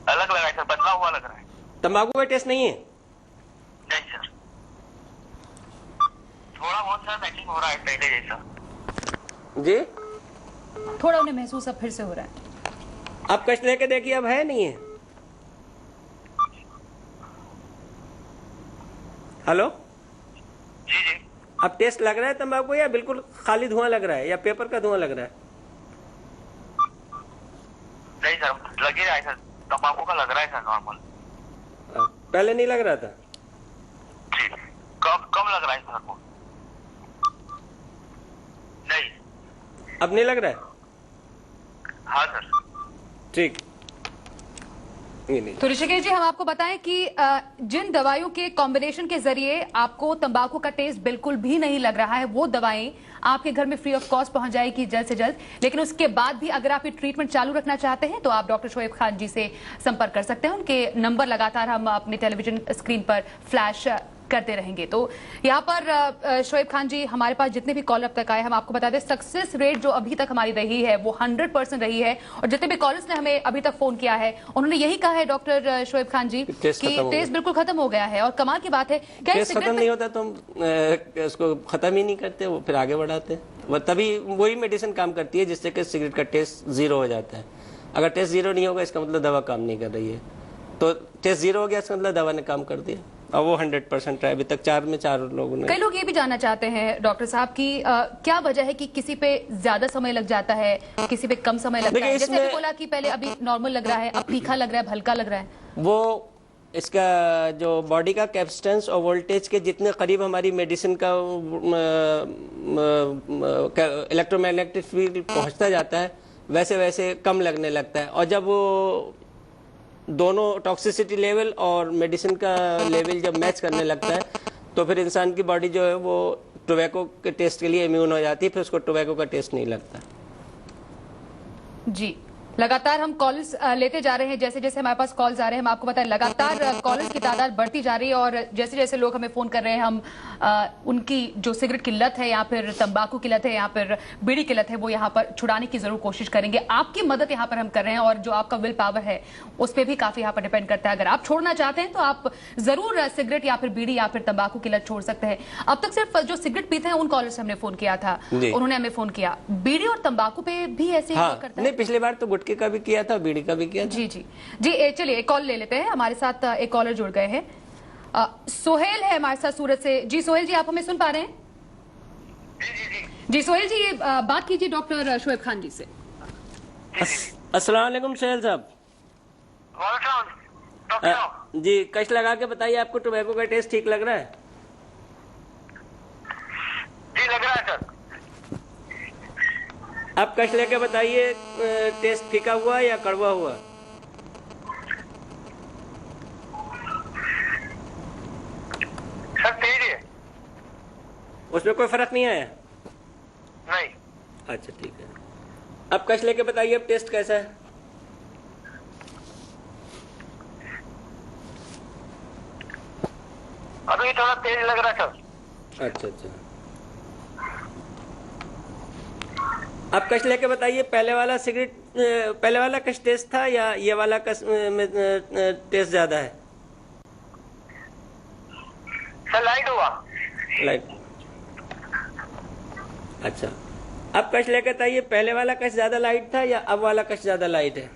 अलग लगा है सर, बदला हुआ लग रहा है। तंबाकू का टेस्ट नहीं है? नहीं सर, थोड़ा बहुत सर मैचिंग हो रहा है पहले जैसा। जी, थोड़ा उन्हें महसूस अब फिर से हो रहा है। आप कष्ट लेके देखिए अब है नहीं है? हेलो? जी। अब टेस्ट लग रहा है तंबाकू या बिल्कुल खाली धुआं लग रहा है या पेपर का धुआं लग रहा है? नहीं सर, लग ही रहा है सर, तंबाकू का लग रहा है सर नॉर्मल। पहले नहीं लग रहा था? जी, कम लग रहा है सर को। नहीं। अब नहीं लग रहा है? हाँ सर। ठीक। तो ऋषिकेश जी, हम आपको बताएं कि जिन दवाइयों के कॉम्बिनेशन के जरिए आपको तंबाकू का टेस्ट बिल्कुल भी नहीं लग रहा है, वो दवाएं आपके घर में फ्री ऑफ कॉस्ट पहुंच जाएगी जल्द से जल्द। लेकिन उसके बाद भी अगर आप ये ट्रीटमेंट चालू रखना चाहते हैं तो आप डॉक्टर शोएब खान जी से संपर्क कर सकते हैं। उनके नंबर लगातार हम अपने टेलीविजन स्क्रीन पर फ्लैश करते रहेंगे। तो यहाँ पर शोएब खान जी, हमारे पास जितने भी कॉल अब तक आए, हम आपको बता दें सक्सेस रेट जो अभी तक हमारी रही है वो 100% रही है। और जितने भी कॉलर्स ने हमें अभी तक फोन किया है उन्होंने यही कहा है डॉक्टर शोएब खान जी कि टेस्ट बिल्कुल खत्म हो गया है। और कमाल की बात है, क्या टेस्ट खत्म नहीं होता तो हम उसको खत्म ही नहीं करते, वो फिर आगे बढ़ाते। वो तभी वही मेडिसिन काम करती है जिससे कि सिगरेट का टेस्ट जीरो हो जाता है। अगर टेस्ट जीरो नहीं होगा इसका मतलब दवा काम नहीं कर रही है। तो टेस्ट जीरो हो गया इसका मतलब दवा ने काम कर दिया और वो 100% है। अभी तक 4 में 4 लोगों ने। कई लोग ये भी जानना चाहते हैं डॉक्टर साहब की क्या वजह है कि किसी पे ज्यादा समय लग जाता है, किसी पे कम समय लगता है। जैसे अभी बोला कि पहले अभी नॉर्मल लग रहा है, अब तीखा लग रहा है, हल्का लग रहा है। वो इसका जो बॉडी का कैपेसिटेंस और वोल्टेज के जितने करीब हमारी मेडिसिन का इलेक्ट्रोमैग्नेटिक फील्ड पहुंचता जाता है वैसे वैसे कम लगने लगता है। और जब वो दोनों टॉक्सिसिटी लेवल और मेडिसिन का लेवल जब मैच करने लगता है तो फिर इंसान की बॉडी जो है वो टोबैको के टेस्ट के लिए इम्यून हो जाती है, फिर उसको टोबैको का टेस्ट नहीं लगता। जी, लगातार हम कॉल्स लेते जा रहे हैं। जैसे जैसे हमारे पास कॉल्स आ रहे हैं, हम आपको बताएं लगातार कॉल्स की तादाद बढ़ती जा रही है। और जैसे जैसे लोग हमें फोन कर रहे हैं, हम उनकी जो सिगरेट की लत है या फिर तंबाकू की लत है या फिर बीड़ी की लत है वो यहाँ पर छुड़ाने की जरूर कोशिश करेंगे। आपकी मदद यहाँ पर हम कर रहे हैं और जो आपका विल पावर है उस पर भी काफी यहाँ पर डिपेंड करता है। अगर आप छोड़ना चाहते हैं तो आप जरूर सिगरेट या फिर बीड़ी या फिर तंबाकू की लत छोड़ सकते हैं। अब तक सिर्फ जो सिगरेट पीते हैं उन कॉलर से हमने फोन किया था, उन्होंने हमें फोन किया। बीड़ी और तंबाकू पे भी ऐसे ही करता है? नहीं, पिछली बार तो गुटखे का भी किया था, बीड़ी का भी किया था। जी। चलिए एक कॉल ले लेते हैं। हमारे साथ एक कॉलर जुड़ गए हैं, सोहेल है हमारे साथ सूरत से। जी सोहेल जी, आप हमें सुन पा रहे हैं? जी सोहेल जी, ये बात कीजिए डॉक्टर शोएब खान जी से। अस्सलाम वालेकुम सोहेल साहब। जी कश लगा के बताइए, आपको टोबैको का टेस्ट ठीक लग रहा है? जी लग रहा है सर। आप कश लेके बताइए, टेस्ट फीका हुआ या कड़वा हुआ? सर तेज है। उसमें कोई फर्क नहीं आया? नहीं। अच्छा ठीक है। अब कश लेके बताइए, अब टेस्ट कैसा है? अभी थोड़ा तेज लग रहा है सर। अच्छा अच्छा। अब कश लेके बताइए, पहले वाला सिगरेट, पहले वाला कश टेस्ट था या ये वाला कश में टेस्ट ज्यादा है? सर लाइट हुआ। लाइट। अच्छा, अब कश लेके बताइए, पहले वाला कश ज्यादा लाइट था या अब वाला कश ज्यादा लाइट है?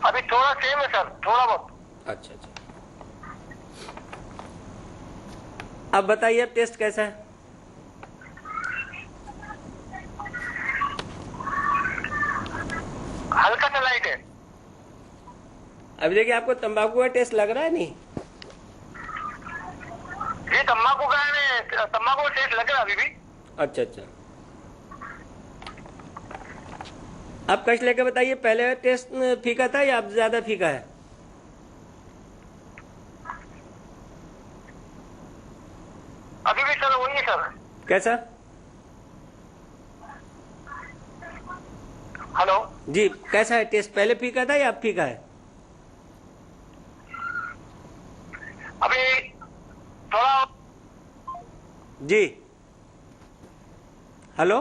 अभी थोड़ा सेम है सर, थोड़ा बहुत। अच्छा अच्छा। अब बताइए, अब टेस्ट कैसा है? हल्का सा लाइट है। अभी देखिए, आपको तंबाकू का टेस्ट लग रहा है नहीं? ये तंबाकू का है, तंबाकू का टेस्ट लग रहा है अभी भी। अच्छा अच्छा। अब कश लेके बताइए, पहले टेस्ट फीका था या अब ज्यादा फीका है? अभी भी सर वही है सर। कैसा? हेलो जी, कैसा है टेस्ट? पहले फीका था या अब फीका है? अभी थोड़ा। जी हेलो।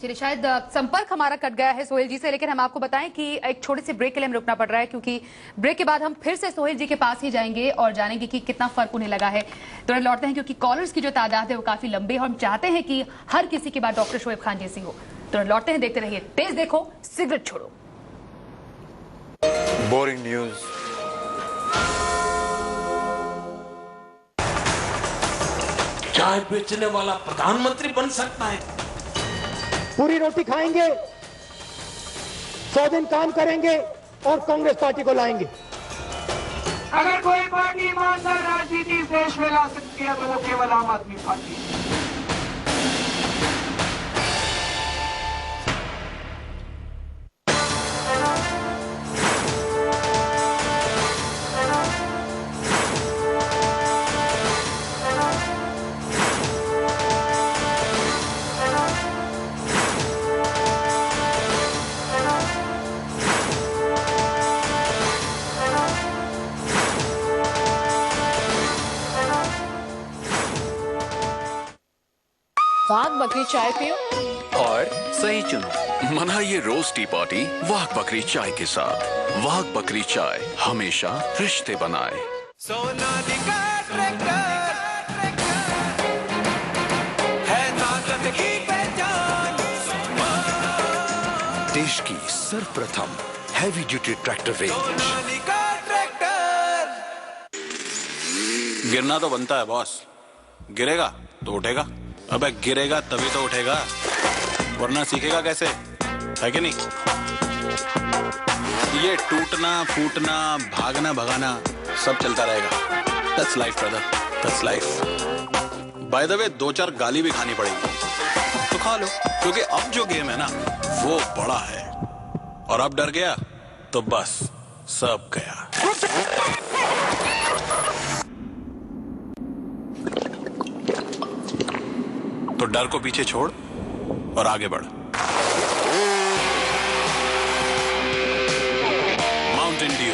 चलिए, शायद संपर्क हमारा कट गया है सोहेल जी से, लेकिन हम आपको बताएं कि एक छोटे से ब्रेक के लिए हमें रुकना पड़ रहा है, क्योंकि ब्रेक के बाद हम फिर से सोहेल जी के पास ही जाएंगे और जानेंगे कि कितना फर्क उन्हें लगा है। तुरंत लौटते हैं, क्योंकि कॉलर्स की जो तादाद है वो काफी लंबी है और हम चाहते हैं कि हर किसी के बाद डॉक्टर शोएब खान जैसी हो। तुरंत लौटते हैं, देखते रहिए तेज देखो सिगरेट छोड़ो। Boring news. चाय बेचने वाला प्रधानमंत्री बन सकता है। पूरी रोटी खाएंगे, 100 दिन काम करेंगे और कांग्रेस पार्टी को लाएंगे। अगर कोई पार्टी ईमानदार राजनीति इस देश में ला सकती है तो वो केवल आम आदमी पार्टी है। वाघ बकरी चाय पियो और सही चुनो। मनाइए रोज टी पार्टी वाघ बकरी चाय के साथ। वाघ बकरी चाय हमेशा रिश्ते बनाए। सोनालिका ट्रैक्टर है ताकत की पहचान। देश की सर्वप्रथम heavy duty tractor range. Sonalika tractor. गिरना तो बनता है बॉस, गिरेगा तो उठेगा। अबे गिरेगा तभी तो उठेगा, वरना सीखेगा कैसे, है कि नहीं? ये टूटना फूटना भागना भगाना सब चलता रहेगा। That's life brother, that's life. By the way 2-4 गाली भी खानी पड़ेगी तो खा लो, क्योंकि अब जो गेम है ना वो बड़ा है, और अब डर गया तो बस सब गया। तो डर को पीछे छोड़ और आगे बढ़। माउंटेन ड्यू,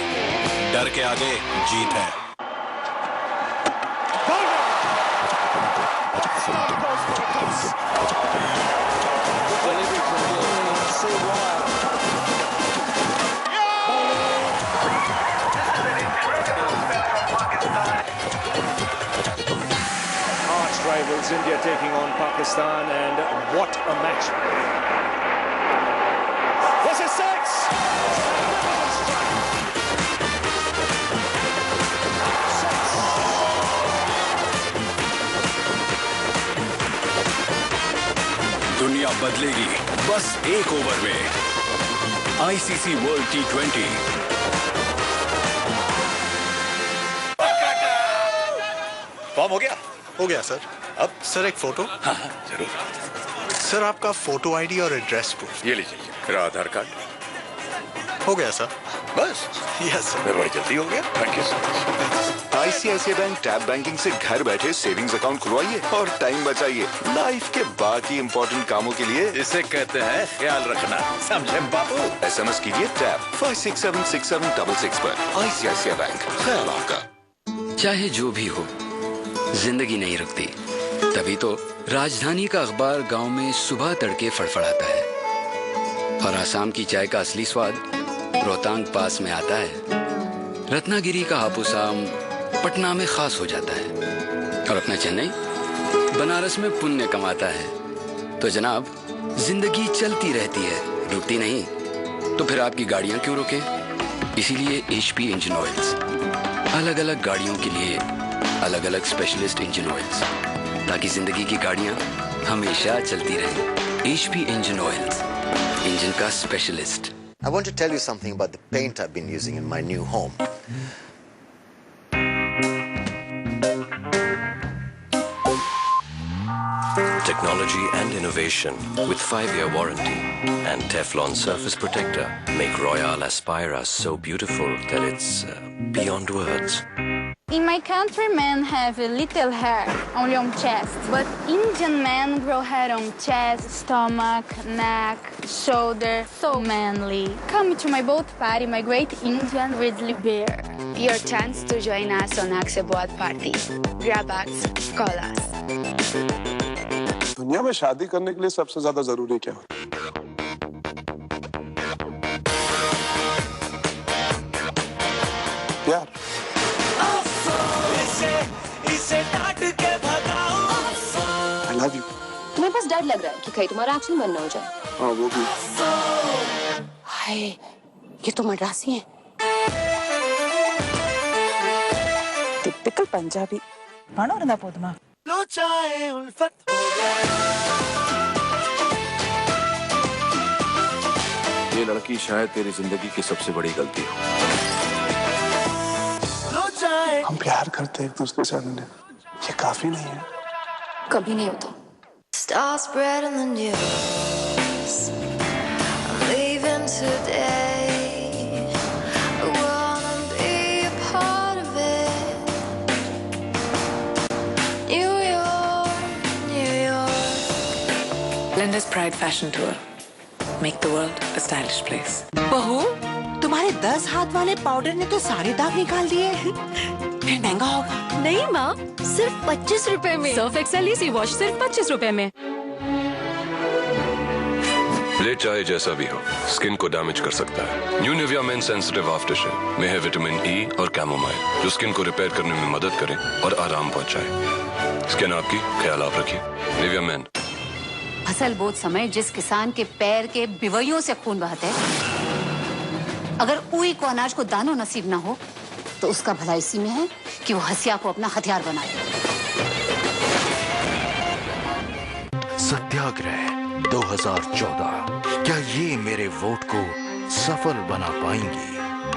डर के आगे जीत है। Rivals India taking on Pakistan, and what a match. This is 6. दुनिया बदलेगी बस एक ओवर में। ICC world T20। फॉर्म हो गया? हो गया सर। अब सर एक फोटो। हाँ जरूर सर आपका फोटो आईडी और एड्रेस प्रूफ। ये लीजिए मेरा आधार कार्ड। हो गया सर। बस यस सर। मैं बड़ी जल्दी हो गया। Thank you sir. ICICI bank tab banking से घर बैठे सेविंग्स अकाउंट खुलवाइए और टाइम बचाइए। लाइफ के बाकी इंपॉर्टेंट कामों के लिए इसे कहते हैं ख्याल रखना, समझे बाबू? SMS कीजिए टैब 567666 पर। आईसीआईसीआई बैंक, ख्याल आपका। चाहे जो भी हो, जिंदगी नहीं रुकती। तभी तो राजधानी का अखबार गांव में सुबह तड़के फड़फड़ाता है और आसाम की चाय का असली स्वाद रोहतांग पास में आता है। रत्नागिरी का हापुस आम पटना में खास हो जाता है और अपना चेन्नई बनारस में पुण्य कमाता है। तो जनाब, जिंदगी चलती रहती है, रुकती नहीं। तो फिर आपकी गाड़ियां क्यों रुके? इसीलिए HP इंजन ऑयल्स, अलग अलग गाड़ियों के लिए अलग अलग स्पेशलिस्ट इंजन ऑयल्स, ताकि जिंदगी की गाड़ियां हमेशा चलती रहें। HP इंजन ऑयल्स, इंजन का specialist. I want to tell you something about the paint I've been using in my new home. Technology and innovation with 5-year warranty and Teflon surface protector make Royal Aspira so beautiful that it's beyond words. In my country, men have a little hair only on chest, but Indian men grow hair on chest, stomach, neck, shoulder, so manly. Come to my boat party, my great Indian grizzly bear. Your chance to join us on Akse Boat Party. Grab us, call us. दुनिया में शादी करने के लिए सबसे ज्यादा जरूरी क्या होता है? प्यार। I love you. तुम्हें बस डर लग रहा है कि कहीं तुम्हारा एक्शन बंद ना हो जाए। हाँ वो भी। हाय, ये तो मद्रासी हैं। टिपिकल पंजाबी। पानो रंगा पोदमा। लो चाहे उल्फत हो जाए। ये लड़की शायद तेरी जिंदगी की सबसे बड़ी गलती हो। हम प्यार करते एक दूसरे से अनन्या। ये काफी नहीं है। कभी नहीं होता। Start spreading the news. I'm leaving today. I wanna be a part of it. New York, New York. Linda's Pride Fashion Tour. Make the world a stylish place. बहू, तुम्हारे 10 हाथ वाले पाउडर ने तो सारे दाग निकाल दिए। फिर महंगा होगा। नहीं माँ, सिर्फ 25 रुपए में। सर्फ एक्सेल इजी वॉश सिर्फ 25 रुपए में। ले चाहे जैसा भी हो, स्किन को डैमेज कर सकता है। New Nivea Men sensitive after shave में है विटामिन E और कैमोमाइल, जो स्किन को रिपेयर करने में मदद करे और आराम पहुंचाए। स्किन आपकी, ख्याल आप रखिए। Nivea men. फसल बोत समय जिस किसान के पैर के बिवैयों से खून बहता है, अगर ऊई को अनाज को दानों नसीब ना हो, तो उसका भला इसी में है कि वो हसिया को अपना हथियार बनाए। सत्याग्रह 2014, क्या ये मेरे वोट को सफल बना पाएंगी?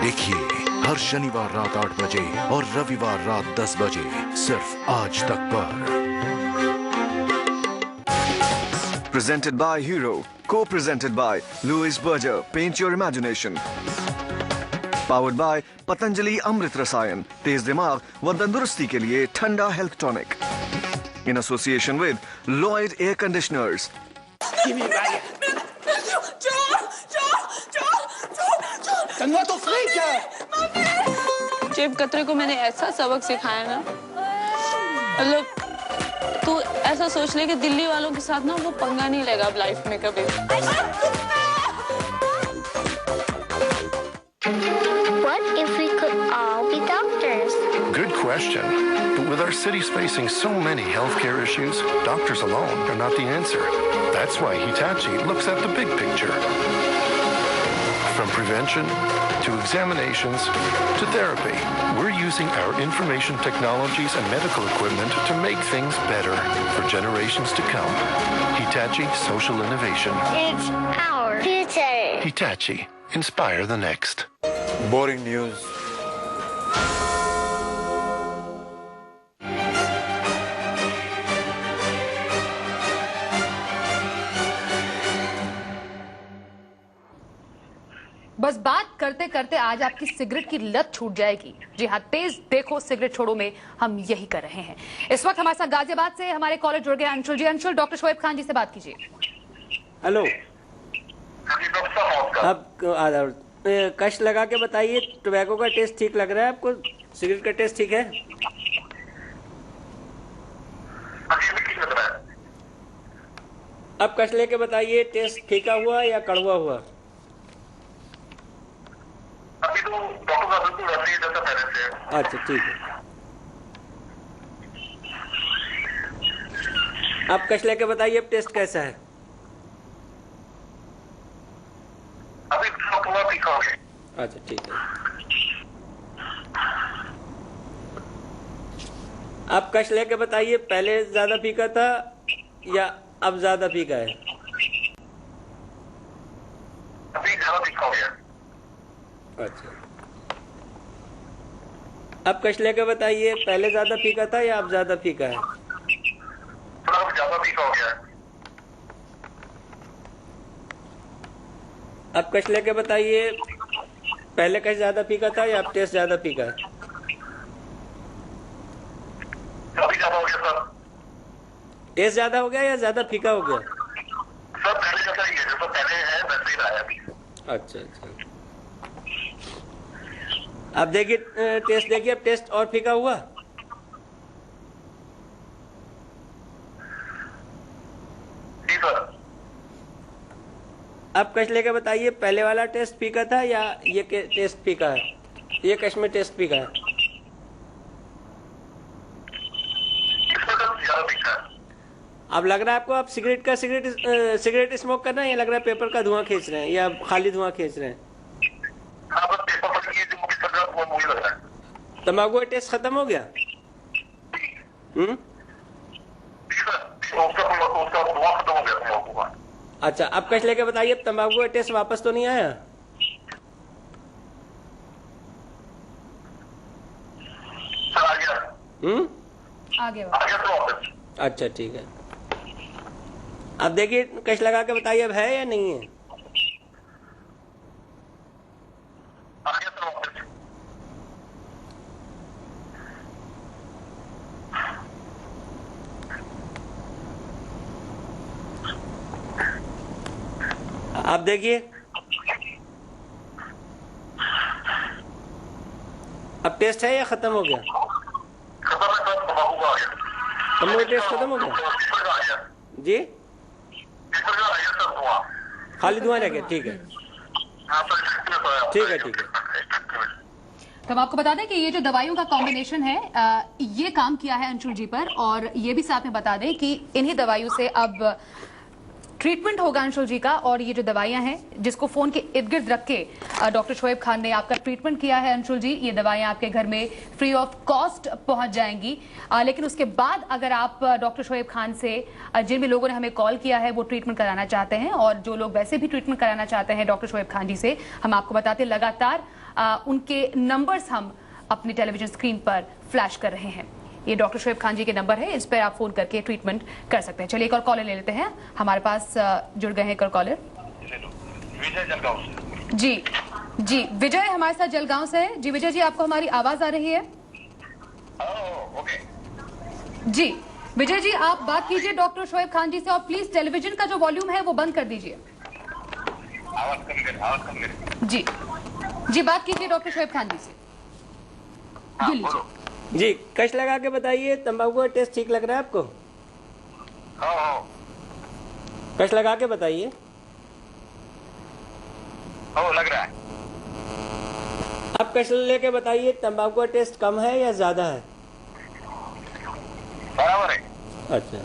देखिए हर शनिवार रात 8 बजे और रविवार रात 10 बजे सिर्फ आज तक पर। Presented by Hero, co-presented by Louis Berger, Paint Your Imagination. Powered by Patanjali Amrit Rasayan, तेज दिमाग व तंदुरुस्ती के लिए ठंडा health tonic. In association with Lloyd Air Conditioners. कंगवा तो फ्री क्या है? जेब कतरे को मैंने ऐसा सबक सिखाया ना, मतलब तू ऐसा सोच ले कि दिल्ली वालों के साथ ना वो पंगा नहीं लेगा अब लाइफ में कभी। What if we could all be doctors? Good question. But with our cities facing so many healthcare issues, doctors alone are not the answer. That's why Hitachi looks at the big picture. From prevention, to examinations, to therapy. We're using our information technologies and medical equipment to make things better for generations to come. Hitachi Social Innovation. It's our future. Hitachi. Inspire the next. Boring news. बस बात करते करते आज आपकी cigarette की लत छूट जाएगी। जी हाँ, तेज देखो सिगरेट छोड़ो में हम यही कर रहे हैं। इस वक्त हमारे साथ गाजियाबाद से हमारे कॉलर जुड़ गए अंशुल जी। अंशुल, डॉक्टर शोएब खान जी से बात कीजिए। हेलो, आप कश लगा के बताइए, टोबैको का टेस्ट ठीक लग रहा है आपको? सिगरेट का टेस्ट ठीक है? अब कश लेके बताइए, टेस्ट फीका हुआ या कड़वा हुआ? अभी तो डॉक्टर साहब बिल्कुल वैसे ही जैसा पहले से है। अच्छा, ठीक है। आप कश लेके बताइए, अब टेस्ट कैसा है? अभी थोड़ा फीका हो गया। अच्छा, ठीक है। आप कश लेके बताइए, पहले ज्यादा फीका था या अब ज्यादा फीका है? अभी ज्यादा फीका हो गया। अच्छा, अब कश लेके बताइए, पहले ज्यादा फीका था या अब ज्यादा फीका है? थोड़ा ज्यादा फीका हो गया है। अब कश लेके बताइए, पहले कश ज्यादा फीका था या अब टेस्ट ज्यादा फीका है? अभी ज्यादा हो गया सर। टेस्ट ज्यादा हो गया या ज्यादा फीका हो गया? सर पहले जैसा ही है, जैसा पहले है वैसे ही रहा है अभी। अच्छा अच्छा, अब देखिए टेस्ट देखिए, अब टेस्ट और फीका हुआ? जी सर। अब कश लेके बताइए, पहले वाला टेस्ट फीका था या ये टेस्ट फीका है? ये कश में टेस्ट फीका है? अब लग रहा है आपको आप सिगरेट स्मोक कर रहे हैं या लग रहा है पेपर का धुआं खींच रहे हैं या खाली धुआं खींच रहे हैं? तंबाकू का टेस्ट खत्म हो गया? अच्छा, अब कश लेके बताइए, अब तंबाकू का टेस्ट वापस तो नहीं आया? आ गया। अच्छा, ठीक है। अब देखिए कश लगा के बताइए, अब है या नहीं है? आप देखिए, अब टेस्ट है या खत्म हो गया? तंबाकू टेस्ट खत्म हो गया जी? खाली धुआं रह गया? ठीक है, ठीक है, ठीक है। तो हम आपको बता दें कि ये जो दवाइयों का कॉम्बिनेशन है ये काम किया है अंशुल जी पर, और ये भी साथ में बता दें कि इन्हीं दवाइयों से अब ट्रीटमेंट होगा अंशुल जी का। और ये जो दवाइयां हैं जिसको फोन के इर्द गिर्द रख के डॉक्टर शोएब खान ने आपका ट्रीटमेंट किया है अंशुल जी, ये दवाइयां आपके घर में फ्री ऑफ कॉस्ट पहुंच जाएंगी। लेकिन उसके बाद अगर आप डॉक्टर शोएब खान से, जिन भी लोगों ने हमें कॉल किया है वो ट्रीटमेंट कराना चाहते हैं, और जो लोग वैसे भी ट्रीटमेंट कराना चाहते हैं डॉक्टर शोएब खान जी से, हम आपको बताते हैं लगातार उनके नंबर्स हम अपनी टेलीविजन स्क्रीन पर फ्लैश कर रहे हैं। ये डॉक्टर शोएब खान जी के नंबर है, इस पर आप फोन करके ट्रीटमेंट कर सकते हैं। चलिए एक और कॉलर ले लेते हैं, हमारे पास जुड़ गए हैं एक और कॉलर। विजय जलगांव से। जी विजय हमारे साथ जलगांव से है। जी विजय जी, आपको हमारी आवाज आ रही है? ओके। जी विजय जी, आप बात कीजिए डॉक्टर शोएब खान जी से, और प्लीज टेलीविजन का जो वॉल्यूम है वो बंद कर दीजिए। आवाज कम। जी बात कीजिए डॉक्टर शोएब खान जी से। जी लीजिए। जी, कश लगा के बताइए, तंबाकू का टेस्ट ठीक लग रहा है आपको? कश लगा के बताइए। लग रहा है। अब कश लेके बताइए, तंबाकू का टेस्ट कम है या ज्यादा है? बराबर है। अच्छा,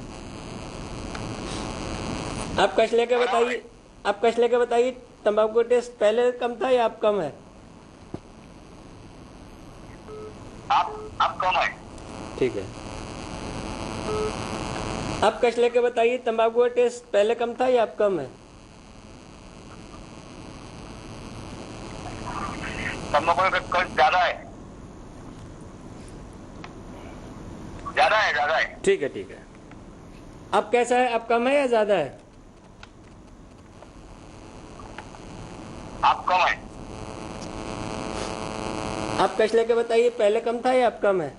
अब कश लेके बताइए, आप कश लेके बताइए तंबाकू का टेस्ट पहले कम था या अब कम है? अब कम है। ठीक है। आप कश लेके बताइए तंबाकू का टेस्ट पहले कम था या अब कम है? तंबाकू का टेस्ट ज्यादा है। ज्यादा है। ठीक है, ठीक है। अब कैसा है? अब कम है या ज्यादा है? अब कम है। आप कश लेके बताइए पहले कम था या अब कम है?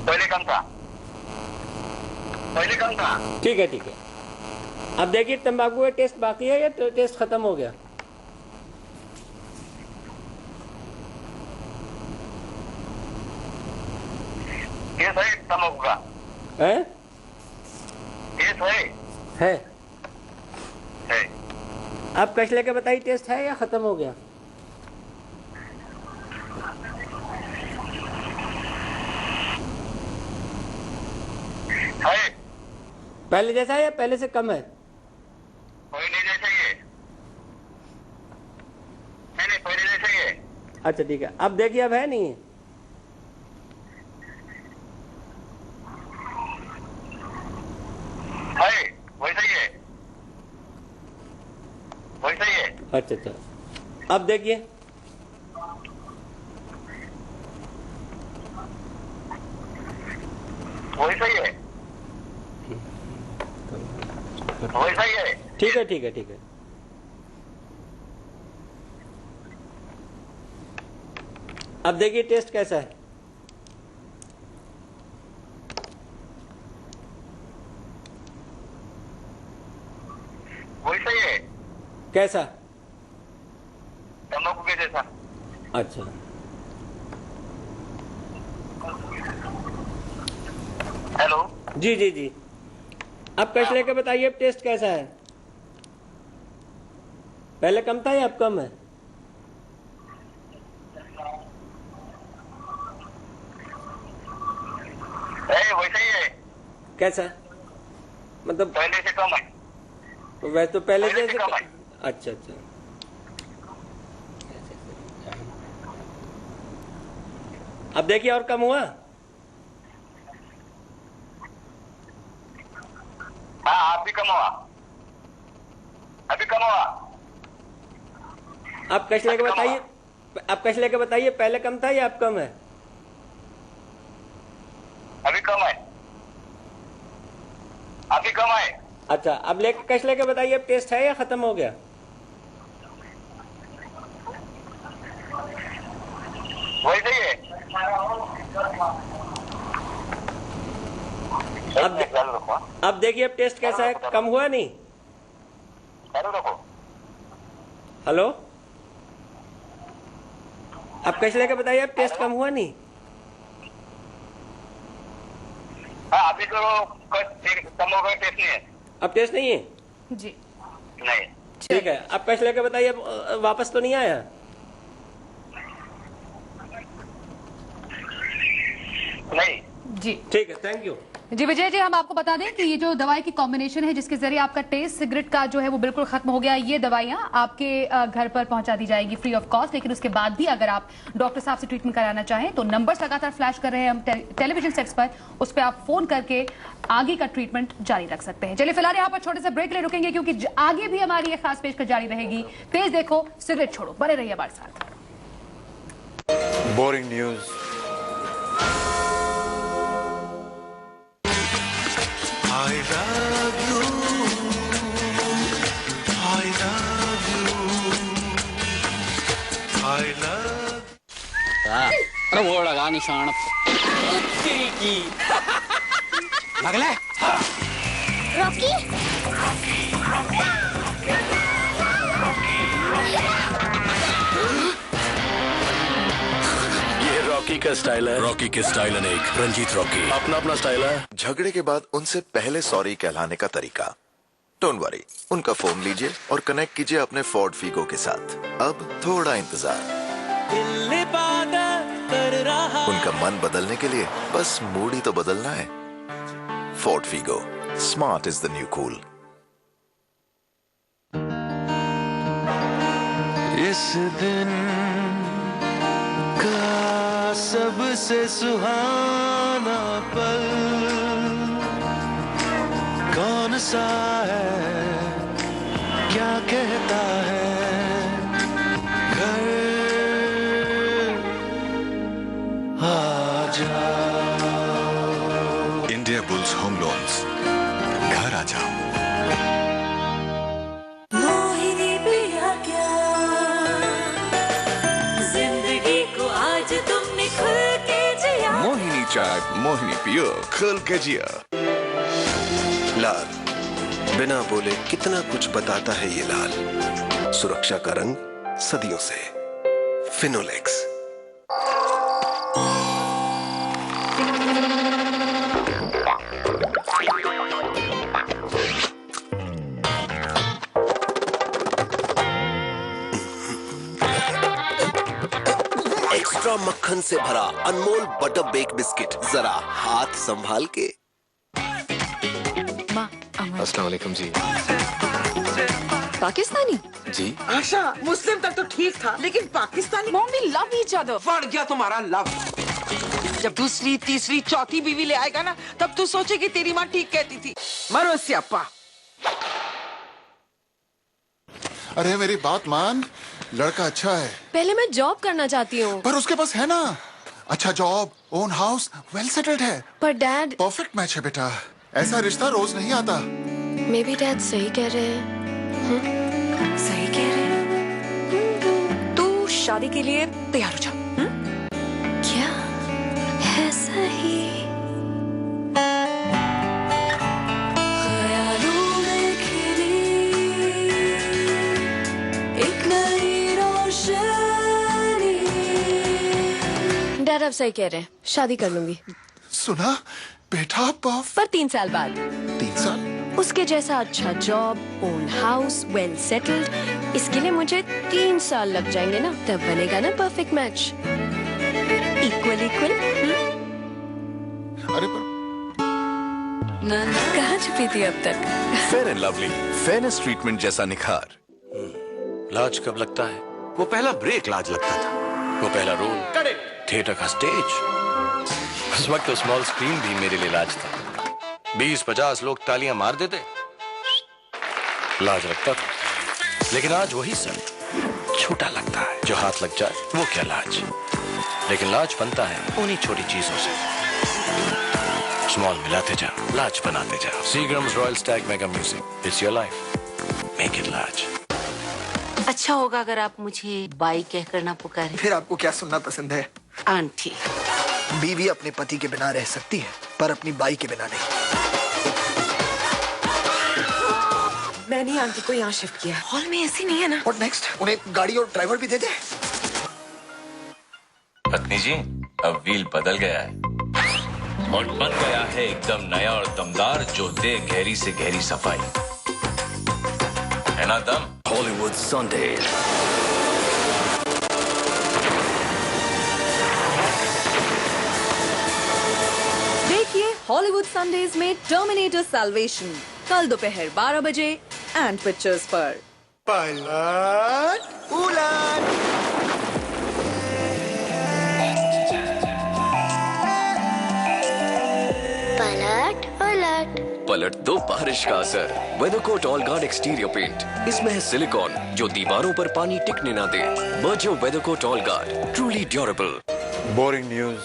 पहले कम था। ठीक है, ठीक है। अब देखिए तंबाकू का टेस्ट बाकी है या टेस्ट खत्म हो गया? टेस्ट है तंबाकू का। है? टेस्ट है। है। आप कश लेके बताइए टेस्ट है या खत्म हो गया? है। पहले जैसा है या पहले से कम है? पहले जैसा ही है। नहीं, पहले जैसा ही है। अच्छा, ठीक है। अब देखिए अब है नहीं? है, वैसा ही है। अच्छा। अब देखिए। वैसा ही है। ठीक है। अब देखिए टेस्ट कैसा है? वैसा ही है। कैसा? तंबाकू के जैसा। अच्छा। हेलो। जी। अब कश लेके बताइए अब टेस्ट कैसा है? पहले कम था या अब कम है? वैसा ही है। कैसा? मतलब पहले से कम है। वैसे तो पहले से कम है। अच्छा। अब देखिए और कम हुआ? हाँ, अभी कम हुआ। आप कश लेके बताइए पहले कम था या अब कम है? अभी कम है। अच्छा, अब कश लेके बताइए अब टेस्ट है या खत्म हो गया? वैसे ही है। अब देखिए अब टेस्ट कैसा है? कम हुआ नहीं? हेलो, अब कश लेके बताइए अब टेस्ट कम हुआ नहीं? हाँ, अभी तो कम हो गया, टेस्ट नहीं है। अब टेस्ट नहीं है? जी नहीं। ठीक है। अब कश लेके बताइए अब वापस तो नहीं आया? नहीं। जी ठीक है, थैंक यू। जी विजय जी, हम आपको बता दें कि ये जो दवाई की कॉम्बिनेशन है जिसके जरिए आपका टेस्ट सिगरेट का जो है वो बिल्कुल खत्म हो गया, ये दवाइयां आपके घर पर पहुंचा दी जाएगी फ्री ऑफ कॉस्ट। लेकिन उसके बाद भी अगर आप डॉक्टर साहब से ट्रीटमेंट कराना चाहें तो नंबर्स लगातार फ्लैश कर रहे हैं हम टेलीविजन सेट्स पर, उस पर आप फोन करके आगे का ट्रीटमेंट जारी रख सकते हैं। चलिए फिलहाल यहाँ पर छोटे से ब्रेक ले रुकेंगे क्योंकि आगे भी हमारी ये खास पेशकश जारी रहेगी। तेज देखो सिगरेट छोड़ो, बने रहिए हमारे साथ। Boring news. I love you. I love you. I love. अरे वो लगा निशान की लगले रॉकी। रॉकी का स्टाइल है। रॉकी के स्टाइल अनेक। रंजीत रॉकी अपना अपना स्टाइल है। झगड़े के बाद उनसे पहले सॉरी कहलाने का तरीका। डोंट वरी, उनका फोन लीजिए और कनेक्ट कीजिए अपने फोर्ड फीगो के साथ। अब थोड़ा इंतजार। उनका मन बदलने के लिए बस मूड ही तो बदलना है। Ford Figo. Smart is the new cool. इस दिन का सबसे सुहाना पल कौन सा है, क्या कहता है घर आ जाओ। इंडिया बुल्स होम लोन्स, घर आ जाओ। मोहिनी चाय, मोहिनी पियो, खुल के जिया। लाल, बिना बोले कितना कुछ बताता है ये लाल। सुरक्षा का रंग सदियों से। फिनोलेक्स। एक्स्ट्रा मक्खन से भरा अनमोल बटर बेक बिस्किट, जरा हाथ संभाल के। अस्सलाम वालेकुम जी। पाकिस्तानी जी। आशा, मुस्लिम तक तो ठीक था, लेकिन Pakistani. Mom, we love each other. बढ़ गया तुम्हारा लव। जब दूसरी, तीसरी, चौथी बीवी ले आएगा ना, तब तू सोचेगी तेरी माँ ठीक कहती थी। मरो स्यापा। अरे मेरी बात मान, लड़का अच्छा है। पहले मैं जॉब करना चाहती हूँ। पर उसके पास है ना अच्छा job, own house, well settled है। पर डैड। परफेक्ट मैच है बेटा, ऐसा रिश्ता रोज नहीं आता। मे बी डैड सही कह रहे हैं। सही कह रहे हैं। तू शादी के लिए तैयार हो जा। क्या है सही? ख्यालों में खिली एक नई रोशनी। डैड अब सही कह रहे हैं, शादी कर लूंगी। सुना बेटा, पर 3 साल बाद। 3 साल? उसके जैसा अच्छा job, own house, well settled. इसके लिए मुझे 3 साल लग जाएंगे ना, तब बनेगा ना परफेक्ट मैच। Equal equal. अरे पर कहाँ छुपी थी अब तक? Fair and lovely, fairness treatment जैसा निखार। लाज कब लगता है? वो पहला ब्रेक लाज लगता था। वो पहला रोल थिएटर का स्टेज। उस वक्त तो स्मॉल स्क्रीन भी मेरे लिए लाज था। 20-50 लोग तालियां मार देते, लाज लगता था। लेकिन आज वही सर छोटा लगता है। जो हाथ लग जाए वो क्या लाज। लेकिन लाज बनता है उन्हीं छोटी चीजों से। स्मॉल मिलाते जाओ, लाज बनाते जाओ। Seagram's royal Stag mega music, it's your life, make it लाज। अच्छा होगा अगर आप मुझे बाई कहकर ना पुकारें। फिर आपको क्या सुनना पसंद है? आंटी। बीवी अपने पति के बिना रह सकती है, पर अपनी बाई के बिना नहीं। मैंने आंटी को यहाँ शिफ्ट किया। हॉल में ऐसी नहीं है ना। What next? उन्हें गाड़ी और ड्राइवर भी दे दे। पत्नी जी, अब व्हील बदल गया है और बन गया है एकदम नया और दमदार, जो दे गहरी से गहरी सफाई। है ना दम? Hollywood Sundays. देखिए हॉलीवुड संडेज में टर्मिनेटर सैल्वेशन कल दोपहर 12 बजे एंड पिक्चर्स पर। पलट उलट। पलट उलट। पलट दो बारिश का असर। Weathercoat all guard exterior paint, इसमें है सिलिकॉन जो दीवारों पर पानी टिकने ना दे। Berger weathercoat all guard, truly durable. Boring news.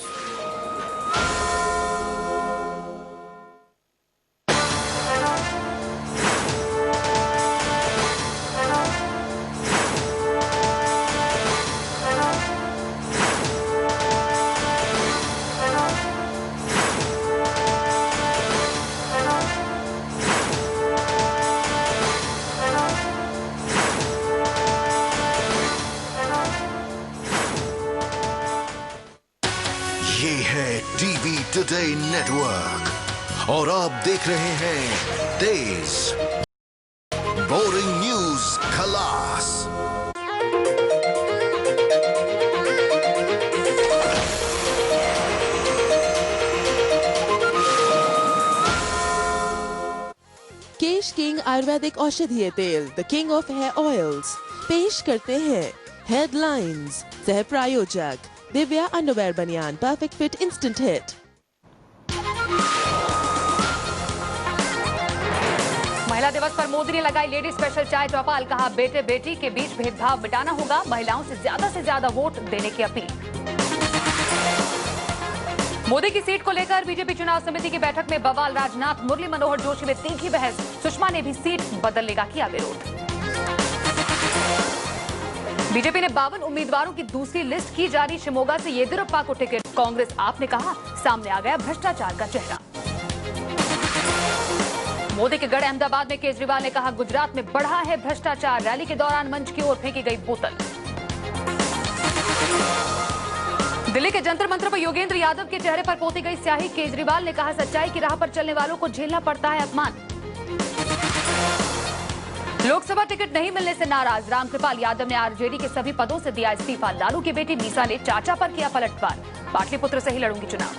ये है टीवी टुडे नेटवर्क और आप देख रहे हैं तेज बोरिंग न्यूज खलास। केश किंग आयुर्वेदिक औषधीय तेल, the king of hair oils, पेश करते हैं हेडलाइंस। सह प्रायोजक दिव्या अंडरवेयर बनियान, परफेक्ट फिट, इंस्टेंट हिट। महिला दिवस पर मोदी ने लगाई लेडी स्पेशल चाय चौपाल, कहा बेटे बेटी के बीच भेदभाव मिटाना होगा, महिलाओं से ज्यादा वोट देने की अपील। मोदी की सीट को लेकर बीजेपी चुनाव समिति की बैठक में बवाल, राजनाथ मुरली मनोहर जोशी में तीखी बहस, सुषमा ने भी सीट बदलने का किया विरोध। बीजेपी ने 52 उम्मीदवारों की दूसरी लिस्ट की जारी, शिमोगा से येदियुरप्पा को टिकट, कांग्रेस आपने कहा सामने आ गया भ्रष्टाचार का चेहरा। मोदी के गढ़ अहमदाबाद में केजरीवाल ने कहा गुजरात में बढ़ा है भ्रष्टाचार, रैली के दौरान मंच की ओर फेंकी गई बोतल। दिल्ली के जंतर मंत्र पर योगेंद्र यादव के चेहरे पर पोती गई स्याही, केजरीवाल ने कहा सच्चाई की राह पर चलने वालों को झेलना पड़ता है अपमान। लोकसभा टिकट नहीं मिलने से नाराज रामकृपाल यादव ने आरजेडी के सभी पदों से दिया इस्तीफा, लालू की बेटी मीसा ने चाचा पर किया पलटवार, पाटलिपुत्र से ही लड़ूंगी चुनाव।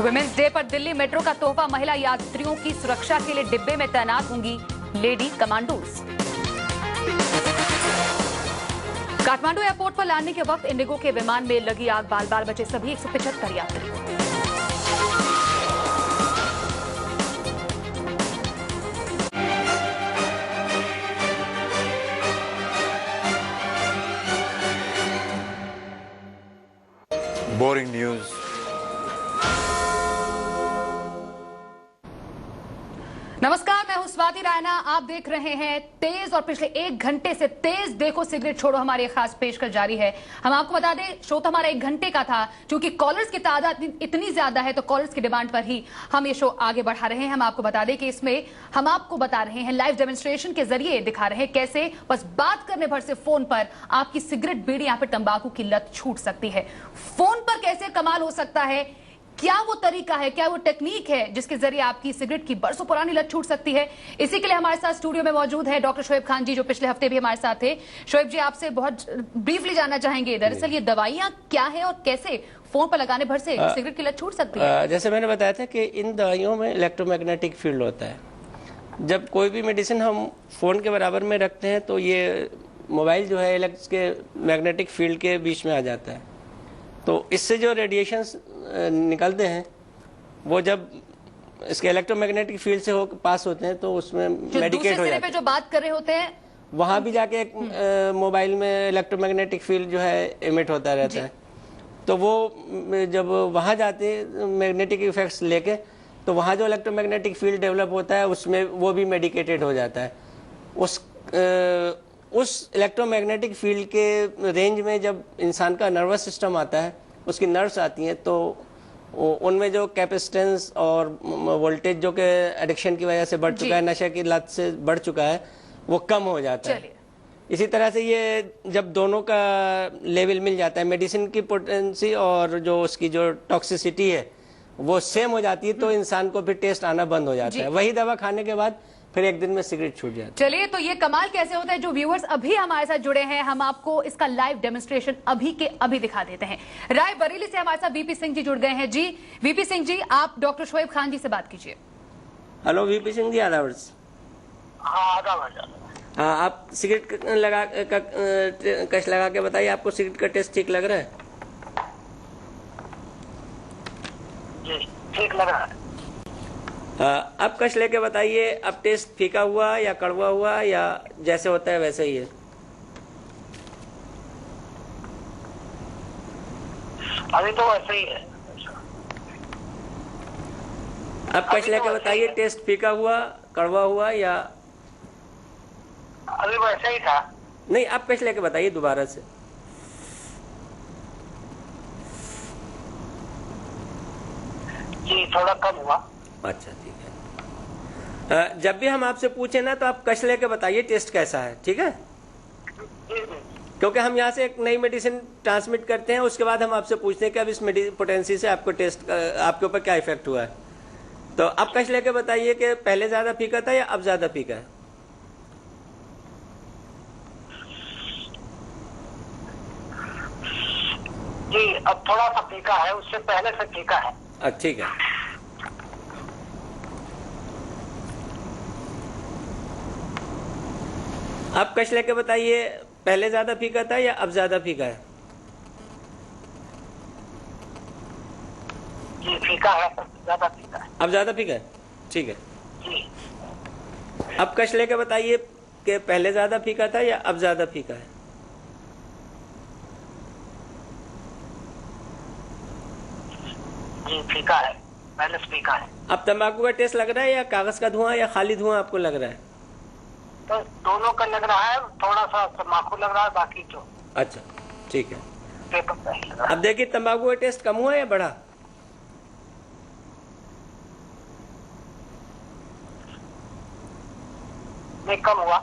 वुमेन्स डे पर दिल्ली मेट्रो का तोहफा, महिला यात्रियों की सुरक्षा के लिए डिब्बे में तैनात होंगी लेडी कमांडोज। काठमांडू एयरपोर्ट पर लैंडिंग के वक्त इंडिगो के विमान में लगी आग, बाल बाल बचे सभी 175 यात्री। Boring news. नमस्कार, मैं हूं स्वाति रायना, आप देख रहे हैं तेज, और पिछले 1 घंटे से तेज देखो सिगरेट छोड़ो हमारी खास पेशकश जारी है। हम आपको बता दें शो तो हमारा 1 घंटे का था, क्योंकि कॉलर्स की तादाद इतनी ज्यादा है तो कॉलर्स की डिमांड पर ही हम ये शो आगे बढ़ा रहे हैं। हम आपको बता दें कि इसमें हम आपको बता रहे हैं, लाइव डेमोन्स्ट्रेशन के जरिए दिखा रहे हैं कैसे बस बात करने भर से फोन पर आपकी सिगरेट, बीड़ी या फिर तंबाकू की लत छूट सकती है। फोन पर कैसे कमाल हो सकता है, क्या वो तरीका है, क्या वो टेक्निक है जिसके जरिए आपकी सिगरेट की बरसों पुरानी लत छूट सकती है। इसी के लिए हमारे साथ स्टूडियो में मौजूद है डॉक्टर शोएब खान जी, जो पिछले हफ्ते भी हमारे साथ थे। शोएब जी, आपसे बहुत ब्रीफली जानना चाहेंगे दरअसल ये दवाइयां क्या है और कैसे फोन पर लगाने भर से सिगरेट की लत छूट सकती है। जैसे मैंने बताया था कि इन दवाइयों में इलेक्ट्रोमैग्नेटिक फील्ड होता है। जब कोई भी मेडिसिन हम फोन के बराबर में रखते हैं तो ये मोबाइल जो है के मैग्नेटिक फील्ड के बीच में आ जाता है, तो इससे जो रेडिएशंस निकलते हैं वो जब इसके इलेक्ट्रोमैग्नेटिक फील्ड से पास होते हैं तो उसमें मेडिकेट हो जाते हैं। जो बात कर रहे होते हैं वहां भी जाके एक मोबाइल में इलेक्ट्रोमैग्नेटिक फील्ड जो है इमिट होता रहता है, तो वो जब वहां जाते हैं मैग्नेटिक इफेक्ट्स लेके, तो वहां जो इलेक्ट्रोमैग्नेटिक फील्ड डेवलप होता है उसमें वो भी मेडिकेटेड हो जाता है। उस इलेक्ट्रोमैग्नेटिक फील्ड के रेंज में जब इंसान का नर्वस सिस्टम आता है, उसकी नर्व्स आती हैं, तो उनमें जो कैपेसिटेंस और वोल्टेज जो के एडिक्शन की वजह से बढ़ चुका है, नशे की लत से बढ़ चुका है, वो कम हो जाता है। इसी तरह से ये जब दोनों का लेवल मिल जाता है, मेडिसिन की पोटेंसी और जो उसकी जो टॉक्सिसिटी है वो सेम हो जाती है, तो इंसान को फिर टेस्ट आना बंद हो जाता है। वही दवा खाने के बाद फिर 1 दिन में सिगरेट छूट जाती है। चलिए, तो ये कमाल कैसे होता है, जो व्यूअर्स अभी हमारे साथ जुड़े हैं, हम आपको इसका लाइव डेमोन्स्ट्रेशन अभी के अभी दिखा देते हैं। रायबरेली से हमारे साथ वीपी सिंह जी जुड़ गए हैं। जी वीपी सिंह जी, आप डॉक्टर शोएब खान जी से बात कीजिए। हेलो वीपी सिंह जी, आदाब। हाँ, आप सिगरेट लगा कश लगा के बताइए, आपको सिगरेट का टेस्ट ठीक लग रहा है? जी ठीक लग रहा है। अब कश लेके बताइए, अब टेस्ट फीका हुआ या कड़वा हुआ या जैसे होता है वैसे ही है? अभी तो वैसे ही है। अब कश लेके बताइए, टेस्ट फीका हुआ, कड़वा हुआ या अभी वैसे ही था? नहीं, अब कश लेके बताइए दोबारा से। जी थोड़ा कम हुआ। अच्छा ठीक है। जब भी हम आपसे पूछे ना तो आप कश लेके बताइए टेस्ट कैसा है, ठीक है? क्योंकि हम यहाँ से एक नई मेडिसिन ट्रांसमिट करते हैं, उसके बाद हम आपसे पूछते हैं कि अब इस पोटेंसी से आपको टेस्ट आपके ऊपर क्या इफेक्ट हुआ है। तो अब कश लेके बताइए कि पहले ज्यादा फीका था या अब ज्यादा फीका है? जी अब थोड़ा सा फीका है, उससे पहले से फीका है। ठीक है। आप कश लेके बताइए, पहले ज्यादा फीका था या अब ज्यादा फीका है? जी फीका है, ज्यादा फीका है। अब ज्यादा फीका है, ठीक है। जी अब कश लेके बताइए कि पहले ज्यादा फीका था या अब ज्यादा फीका है? जी फीका है, पहले से फीका है। अब तंबाकू का टेस्ट लग रहा है या कागज का धुआं या खाली धुआं आपको लग रहा है? तो दोनों का लग रहा है, थोड़ा सा तम्बाकू लग रहा है, बाकी जो अच्छा ठीक है। पेपर का ही लग रहा है। अब देखिए तंबाकू का टेस्ट कम हुआ या बढ़ा? नहीं, कम हुआ।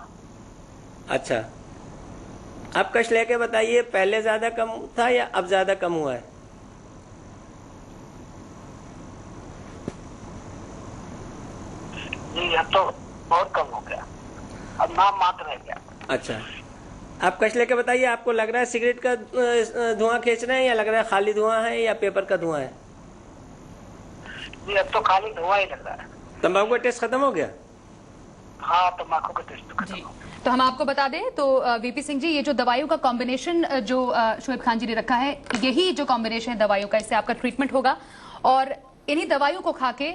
अच्छा, अब कश लेके बताइए, पहले ज्यादा कम था या अब ज्यादा कम हुआ है? जी अब तो बहुत कम हो गया, अब नाम मात्र रह गया। अच्छा, आप कश लेके बताइए, आपको लग रहा है सिगरेट का धुआं खींच रहे हैं या लग रहा है खाली धुआं है या पेपर का धुआं है? जी अब तो खाली धुआं ही लग रहा है। तंबाकू का टेस्ट खत्म हो गया? हाँ, तम्बाकू का टेस्ट खत्म हो गया। तो हम आपको बता दें तो वीपी सिंह जी, ये जो दवाइयों का कॉम्बिनेशन जो शोएब खान जी ने रखा है, यही जो कॉम्बिनेशन है दवाइयों का, इससे आपका ट्रीटमेंट होगा और इन्हीं दवाइयों को खा के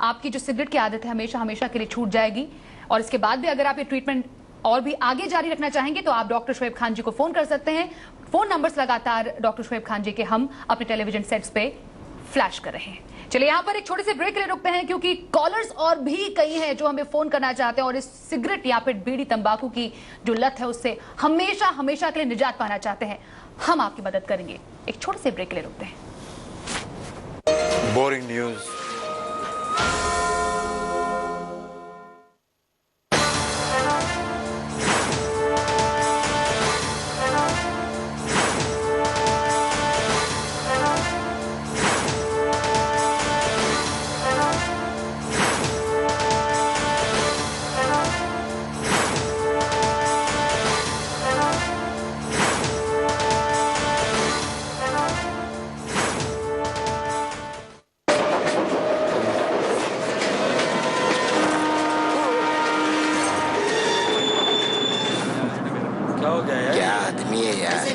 आपकी जो सिगरेट की आदत है हमेशा हमेशा के लिए छूट जाएगी। और इसके बाद भी अगर आप ये ट्रीटमेंट और भी आगे जारी रखना चाहेंगे तो आप डॉक्टर शोएब खान जी को फोन कर सकते हैं। फोन नंबर्स लगातार डॉक्टर शोएब खान जी के हम अपने टेलीविजन सेट्स पे फ्लैश कर रहे हैं। चलिए यहाँ पर एक छोटे से ब्रेक के लिए रुकते हैं, क्योंकि कॉलर्स और भी कई हैं जो हमें फोन करना चाहते हैं और इस सिगरेट या फिर बीड़ी तंबाकू की जो लत है उससे हमेशा हमेशा के लिए निजात पाना चाहते हैं। हम आपकी मदद करेंगे। एक छोटे से ब्रेक के लिए रुकते हैं। Boring news.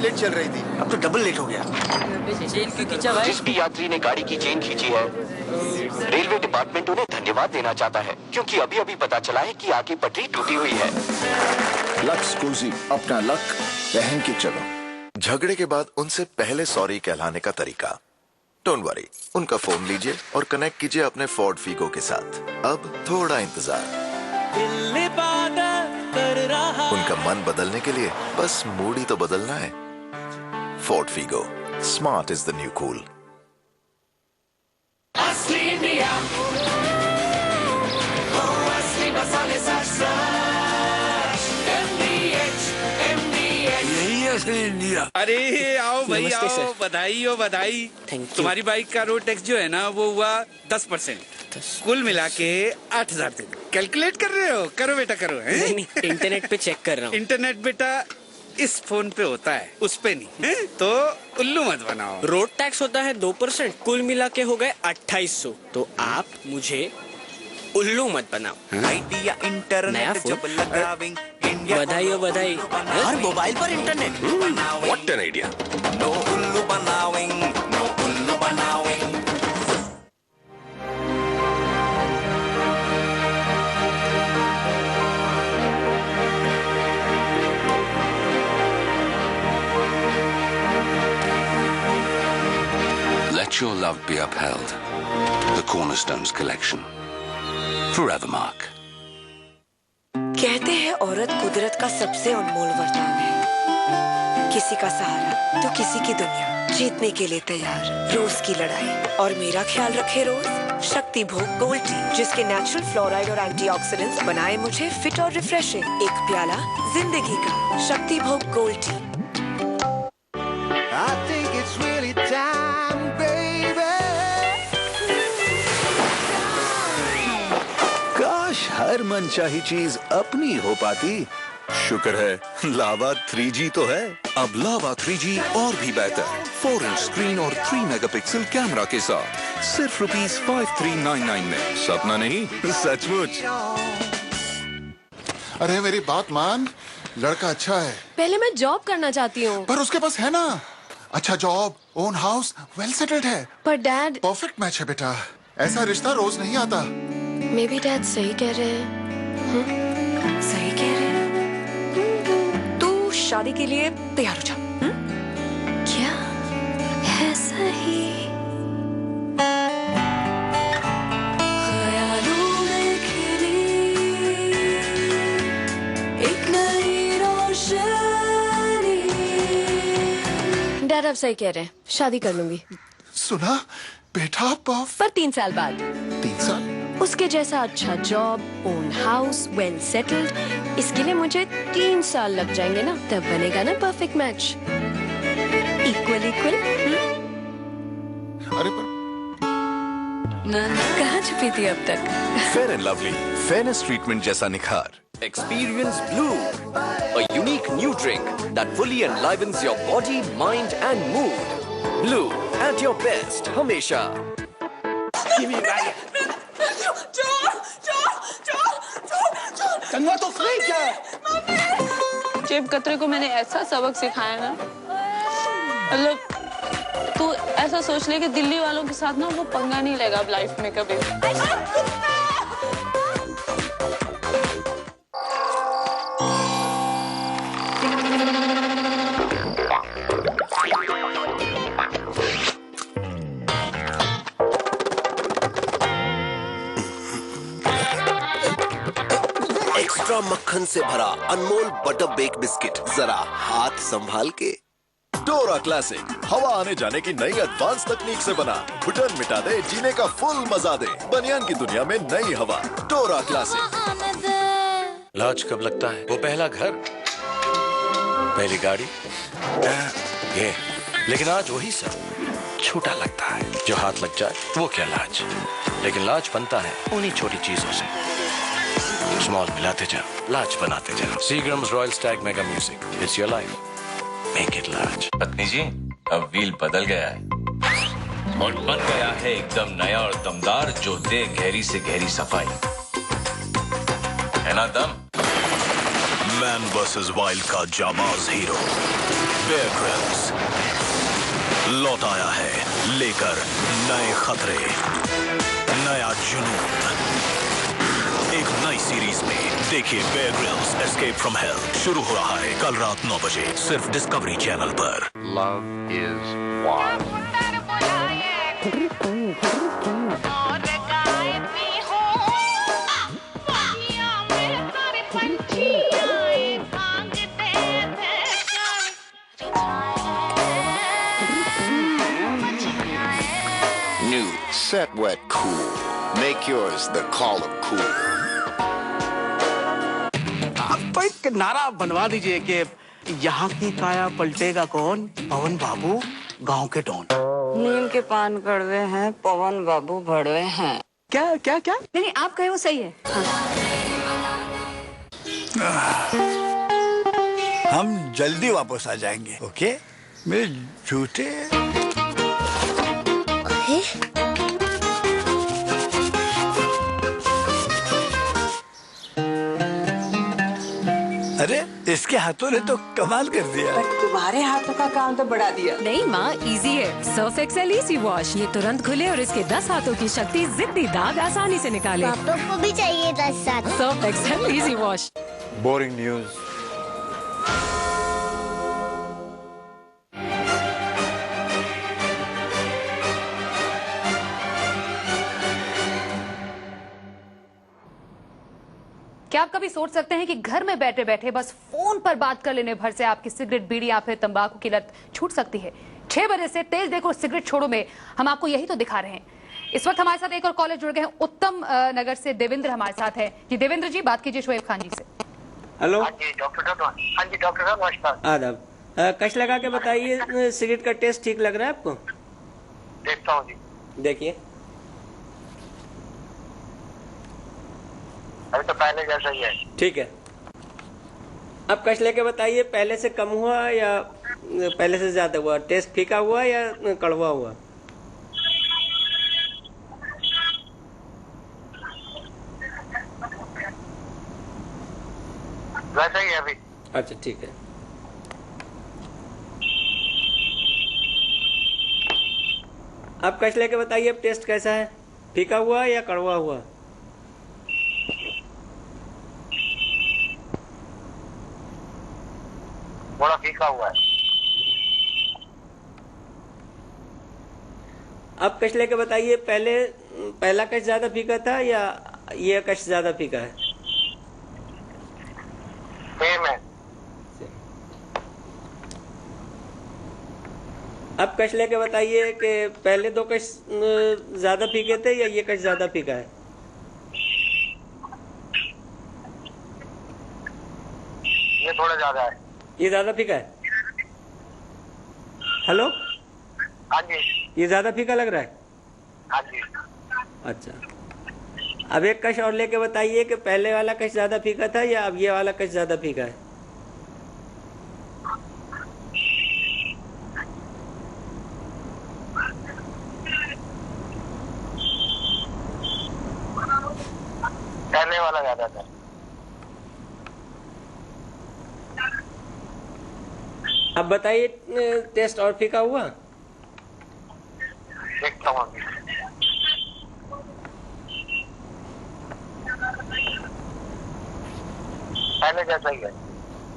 लेट चल रही थी, अब तो डबल लेट हो गया। चेन क्यों खींचा भाई? जिस भी यात्री ने गाड़ी की चेन खींची है, रेलवे डिपार्टमेंट उन्हें धन्यवाद देना चाहता है, क्योंकि अभी अभी पता चला है कि आगे पटरी टूटी हुई है। लक्स कोजी, अपना लक पहन के चलो। झगड़े के बाद उनसे पहले सॉरी कहलाने का तरीका। डोंट वरी, उनका फोन लीजिए और कनेक्ट कीजिए अपने फोर्ड फीगो के साथ। अब थोड़ा इंतजार। उनका मन बदलने के लिए बस मूड ही तो बदलना है। Ford Figo, smart is the new cool. India. अरे आओ भाई आओ, बधाई हो बधाई। तुम्हारी बाइक का रोड टैक्स जो है ना वो हुआ 10%। कुल मिला के 8,000 दे दो। कैलकुलेट कर रहे हो? करो बेटा करो। नहीं, इंटरनेट पे चेक कर रहा हूँ। इंटरनेट बेटा इस फोन पे होता है, उस पे नहीं है? तो उल्लू मत बनाओ। रोड टैक्स होता है 2%, कुल मिला के हो गए 2800। तो आप मुझे उल्लू मत बनाओ। आइडिया इंटरनेट जब लगावें, बधाई हो बधाई। हर मोबाइल पर internet. What an idea. No उल्लू बनावें, नो उल्लू बनावें। Let your love be upheld. The Cornerstones Collection. Forevermark. कहते हैं औरत कुदरत का सबसे अनमोल वरदान है। किसी का सहारा तो किसी की दुनिया, जीतने के लिए तैयार रोज की लड़ाई। और मेरा ख्याल रखे रोज शक्ति भोग गोल्ड टी, जिसके नेचुरल फ्लोराइड और एंटीऑक्सीडेंट्स बनाए मुझे फिट और रिफ्रेशिंग। एक प्याला जिंदगी का शक्ति भोग gold tea. I think it's really time, baby. काश हर मनचाही चीज अपनी हो पाती। शुक्र है लावा 3G तो है। अब लावा 3G और भी बेहतर 4-inch स्क्रीन और 3 मेगापिक्सल कैमरा के साथ सिर्फ ₹5399 में। सपना नहीं सचमुच। अरे मेरी बात मान, लड़का अच्छा है, पहले मैं जॉब करना चाहती हूँ। पर उसके पास है ना अच्छा job, own house, well settled है। पर डैड, परफेक्ट मैच है बेटा, ऐसा रिश्ता रोज नहीं आता। मे बी डैड सही कह रहे हैं। सही कह रहे हैं। तू शादी के लिए तैयार हो जा। क्या है सही? ख्यालों में खिली एक नई रोशनी। डैड अब सही कह रहे हैं, शादी कर लूंगी। सुना बेटा, पर 3 साल बाद। 3 साल? उसके जैसा अच्छा job, own house, well settled, इसके लिए मुझे 3 साल लग जाएंगे ना, तब बनेगा ना परफेक्ट मैच। Equal equal. अरे पर कहाँ छुपी थी अब तक? Fair and lovely, fairness treatment जैसा निखार। Experience Blue, a unique new drink that fully enlivens your body, mind and mood. Blue, at your best, हमेशा। कंगवा तो फ्री क्या है? जेब कतरे को मैंने ऐसा सबक सिखाया ना, मतलब तू ऐसा सोच ले कि दिल्ली वालों के साथ ना वो पंगा नहीं लेगा अब लाइफ में कभी। एक्स्ट्रा मक्खन से भरा अनमोल बटर बेक बिस्किट, जरा हाथ संभाल के। डोरा क्लासिक, हवा आने जाने की नई एडवांस तकनीक से बना, घुटन मिटा दे, जीने का फुल मजा दे, बनियान की दुनिया में नई हवा। डोरा क्लासिक। लाज कब लगता है वो पहला घर, पहली गाड़ी, ये, लेकिन आज वही सब छोटा लगता है। जो हाथ लग जाए वो क्या लाज, लेकिन लाज बनता है उन्हीं छोटी चीजों से। स्मॉल मिलाते जाओ, लाज बनाते जाओ। Seagram's royal Stag mega music, it's your life, make it लाज। पत्नी जी, अब व्हील बदल गया है और बन गया है एकदम नया और दमदार, जो दे गहरी से गहरी सफाई, है ना दम? मैन वर्सेस वाइल्ड का जाबाज हीरो बेयर ग्रिल्स लौट आया है लेकर नए खतरे, नया जुनून। एक नई सीरीज में देखिए Bear Grylls Escape from Hell, शुरू हो रहा है कल रात 9 बजे सिर्फ डिस्कवरी चैनल पर। Love is wild. New Set Wet Cool. Make yours the call of cool. आप एक नारा बनवा दीजिए कि यहाँ की काया पलटेगा कौन? पवन बाबू गांव के डॉन। नीम के पान कड़वे हैं, पवन बाबू भड़वे हैं। क्या क्या क्या? नहीं आप कहे वो सही है। हम जल्दी वापस आ जाएंगे, ओके? मेरे जूते। अरे इसके हाथों ने तो कमाल कर दिया। तुम्हारे हाथों का काम तो बढ़ा दिया। नहीं माँ, इजी है। सर्फ एक्सेल इजी वॉश, ये तुरंत खुले और इसके 10 हाथों की शक्ति जिद्दी दाग आसानी से निकाले। पापा को भी चाहिए 10 हाथ। Surf Excel easy wash. Boring news. क्या आप कभी सोच सकते हैं कि घर में बैठे बैठे बस फोन पर बात कर लेने भर से आपकी सिगरेट, बीड़ी या फिर तंबाकू की लत छूट सकती है? 6 बजे से तेज देखो सिगरेट छोड़ो में हम आपको यही तो दिखा रहे हैं। इस वक्त हमारे साथ एक और कॉलेज जुड़ गए हैं, उत्तम नगर से देवेंद्र हमारे साथ है। जी देवेंद्र जी, बात कीजिए शोएब खान जी से। हेलो। हाँ जी डॉक्टर साहब नमस्कार। आदाब। कश लगा के बताइए, सिगरेट का टेस्ट ठीक लग रहा है आपको? देखता हूँ जी। देखिए, अभी तो पहले जैसा ही है। ठीक है। अब कश लेके बताइए, पहले से कम हुआ या पहले से ज्यादा हुआ? टेस्ट फीका हुआ या कड़वा हुआ? वैसा ही है अभी। अच्छा ठीक है। आप कश लेके बताइए अब टेस्ट कैसा है, फीका हुआ या कड़वा हुआ? थोड़ा फीका हुआ है। अब कश लेके बताइए पहला कश ज्यादा फीका था या ये कश ज्यादा फीका है? सेम है। अब कश लेके बताइए कि पहले दो कश ज्यादा फीके थे या ये कश ज्यादा फीका है? ये थोड़ा ज्यादा है। ये ज्यादा फीका है। हेलो, हाँ जी। ये ज्यादा फीका लग रहा है? हाँ जी। अच्छा, अब एक कश और लेके बताइए कि पहले वाला कश ज्यादा फीका था या अब ये वाला कश ज्यादा फीका है? पहले वाला ज्यादा था। अब बताइए टेस्ट और फीका हुआ? देखता हूँ अभी। पहले जैसा ही है।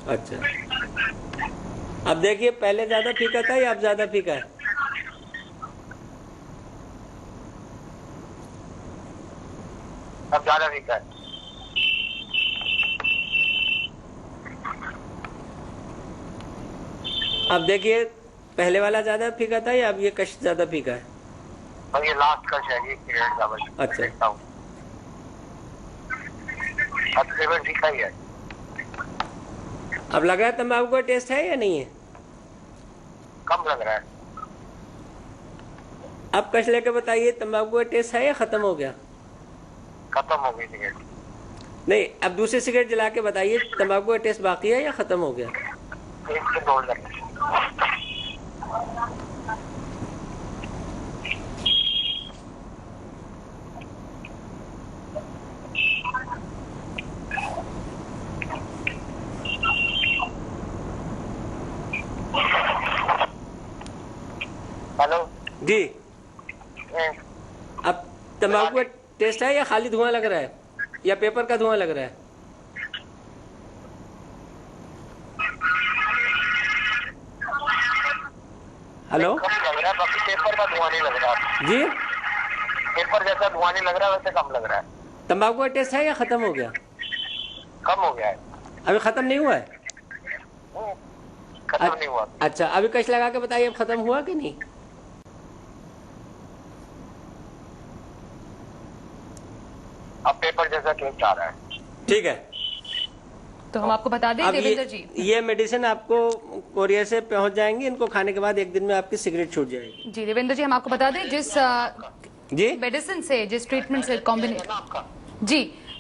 अच्छा, अब देखिए पहले ज्यादा फीका था या अब ज्यादा फीका है? अब ज्यादा फीका है। अब देखिए पहले वाला ज्यादा फीका था या अब ये कश ज्यादा फीका है? और ये लास्ट कश है, ये पीरियड का बस। अच्छा, देखता हूँ। अब फ्लेवर फीका ही है। अब लग रहा है तंबाकू का टेस्ट है या नहीं है? कम लग रहा है। अब कश लेके बताइए तंबाकू का टेस्ट है या खत्म हो गया? खत्म हो गई सिगरेट। नहीं, अब दूसरी सिगरेट जला के बताइए तंबाकू का टेस्ट बाकी है या खत्म हो गया? एक से दो लग। हेलो जी, अब तंबाकू का टेस्ट है या खाली धुआं लग रहा है या पेपर का धुआं लग रहा है? हेलो, कम लग रहा है, बाकी पेपर का धुआं नहीं लग रहा जी, पेपर जैसा धुआं नहीं लग रहा, वैसे कम लग रहा है। तंबाकू का टेस्ट है या खत्म हो गया? कम हो गया है। अभी खत्म नहीं हुआ है? खत्म नहीं हुआ। अच्छा, अभी कश लगा के बताइए अब खत्म हुआ कि नहीं? अब पेपर जैसा टेस्ट आ रहा है। ठीक है, तो हम आपको बता दें देवेंद्र जी, ये मेडिसिन आपको कोरियर से पहुंच जाएंगी, इनको खाने के बाद एक दिन में आपकी सिगरेट छूट जाएगी। जी देवेंद्र जी, हम आपको बता दें जिस जी मेडिसिन से, जिस ट्रीटमेंट से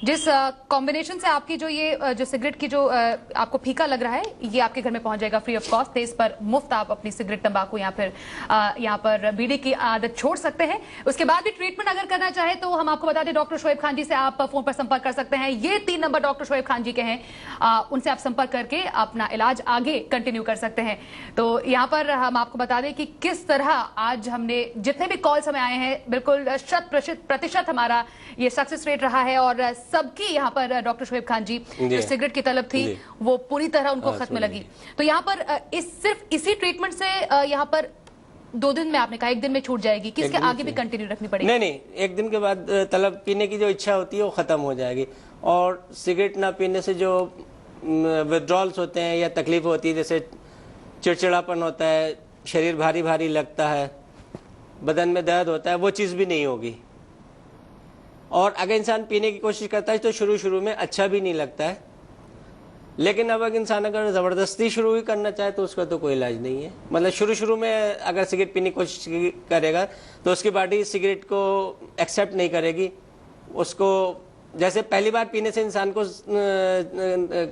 जिस कॉम्बिनेशन से आपकी जो ये जो सिगरेट की जो आपको फीका लग रहा है, ये आपके घर में पहुंच जाएगा फ्री ऑफ कॉस्ट। इस पर मुफ्त आप अपनी सिगरेट, तंबाकू या फिर यहाँ पर बीड़ी की आदत छोड़ सकते हैं। उसके बाद भी ट्रीटमेंट अगर करना चाहे तो हम आपको बता दें डॉक्टर शोएब खान जी से आप फोन पर संपर्क कर सकते हैं। ये 3 नंबर डॉक्टर शोएब खान जी के हैं, उनसे आप संपर्क करके अपना इलाज आगे कंटिन्यू कर सकते हैं। तो यहाँ पर हम आपको बता दें कि किस तरह आज हमने जितने भी कॉल्स हमें आए हैं, बिल्कुल 100% हमारा ये सक्सेस रेट रहा है और सबकी यहाँ पर डॉक्टर शोएब खान जी जो सिगरेट की तलब थी वो पूरी तरह उनको खत्म लगी। तो यहाँ पर सिर्फ इसी ट्रीटमेंट से यहाँ पर 2 दिन में, आपने कहा 1 दिन में छूट जाएगी कि इसके आगे भी कंटिन्यू रखनी पड़ेगी? नहीं, 1 दिन के बाद तलब पीने की जो इच्छा होती है वो खत्म हो जाएगी। और सिगरेट ना पीने से जो विड्रॉल्स होते हैं या तकलीफ होती है, जैसे चिड़चिड़ापन होता है, शरीर भारी भारी लगता है, बदन में दर्द होता है, वो चीज़ भी नहीं होगी। और अगर इंसान पीने की कोशिश करता है तो शुरू में अच्छा भी नहीं लगता है, लेकिन अब अगर इंसान अगर ज़बरदस्ती शुरू ही करना चाहे तो उसका तो कोई इलाज नहीं है। मतलब शुरू में अगर सिगरेट पीने की कोशिश करेगा तो उसकी बॉडी सिगरेट को एक्सेप्ट नहीं करेगी। उसको जैसे पहली बार पीने से इंसान को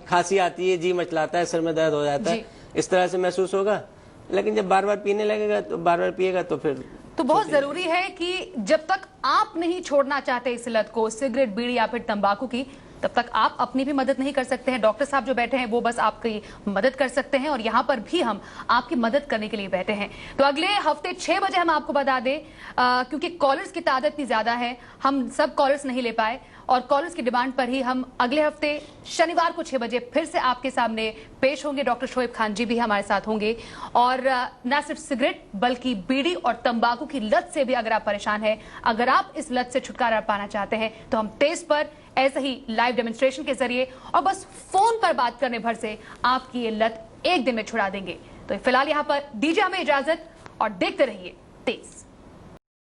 खांसी आती है, जी मचलाता है, सिर में दर्द हो जाता है, इस तरह से महसूस होगा। लेकिन जब बार बार पीने लगेगा तो बार पिएगा तो फिर तो बहुत जरूरी है कि जब तक आप नहीं छोड़ना चाहते इस लत को, सिगरेट, बीड़ी या फिर तंबाकू की, तब तक आप अपनी भी मदद नहीं कर सकते हैं। डॉक्टर साहब जो बैठे हैं वो बस आपकी मदद कर सकते हैं और यहाँ पर भी हम आपकी मदद करने के लिए बैठे हैं। तो अगले हफ्ते 6 बजे हम आपको बता दें, क्योंकि कॉलर्स की तादाद इतनी ज्यादा है, हम सब कॉलर्स नहीं ले पाए और कॉलर्स की डिमांड पर ही हम अगले हफ्ते शनिवार को 6 बजे फिर से आपके सामने पेश होंगे। डॉक्टर शोएब खान जी भी हमारे साथ होंगे और न सिर्फ सिगरेट बल्कि बीड़ी और तंबाकू की लत से भी अगर आप परेशान हैं, अगर आप इस लत से छुटकारा पाना चाहते हैं तो हम तेज पर ऐसे ही लाइव डेमोन्स्ट्रेशन के जरिए और बस फोन पर बात करने भर से आपकी ये लत एक दिन में छुड़ा देंगे। तो फिलहाल यहाँ पर दीजिए हमें इजाजत और देखते रहिए तेज।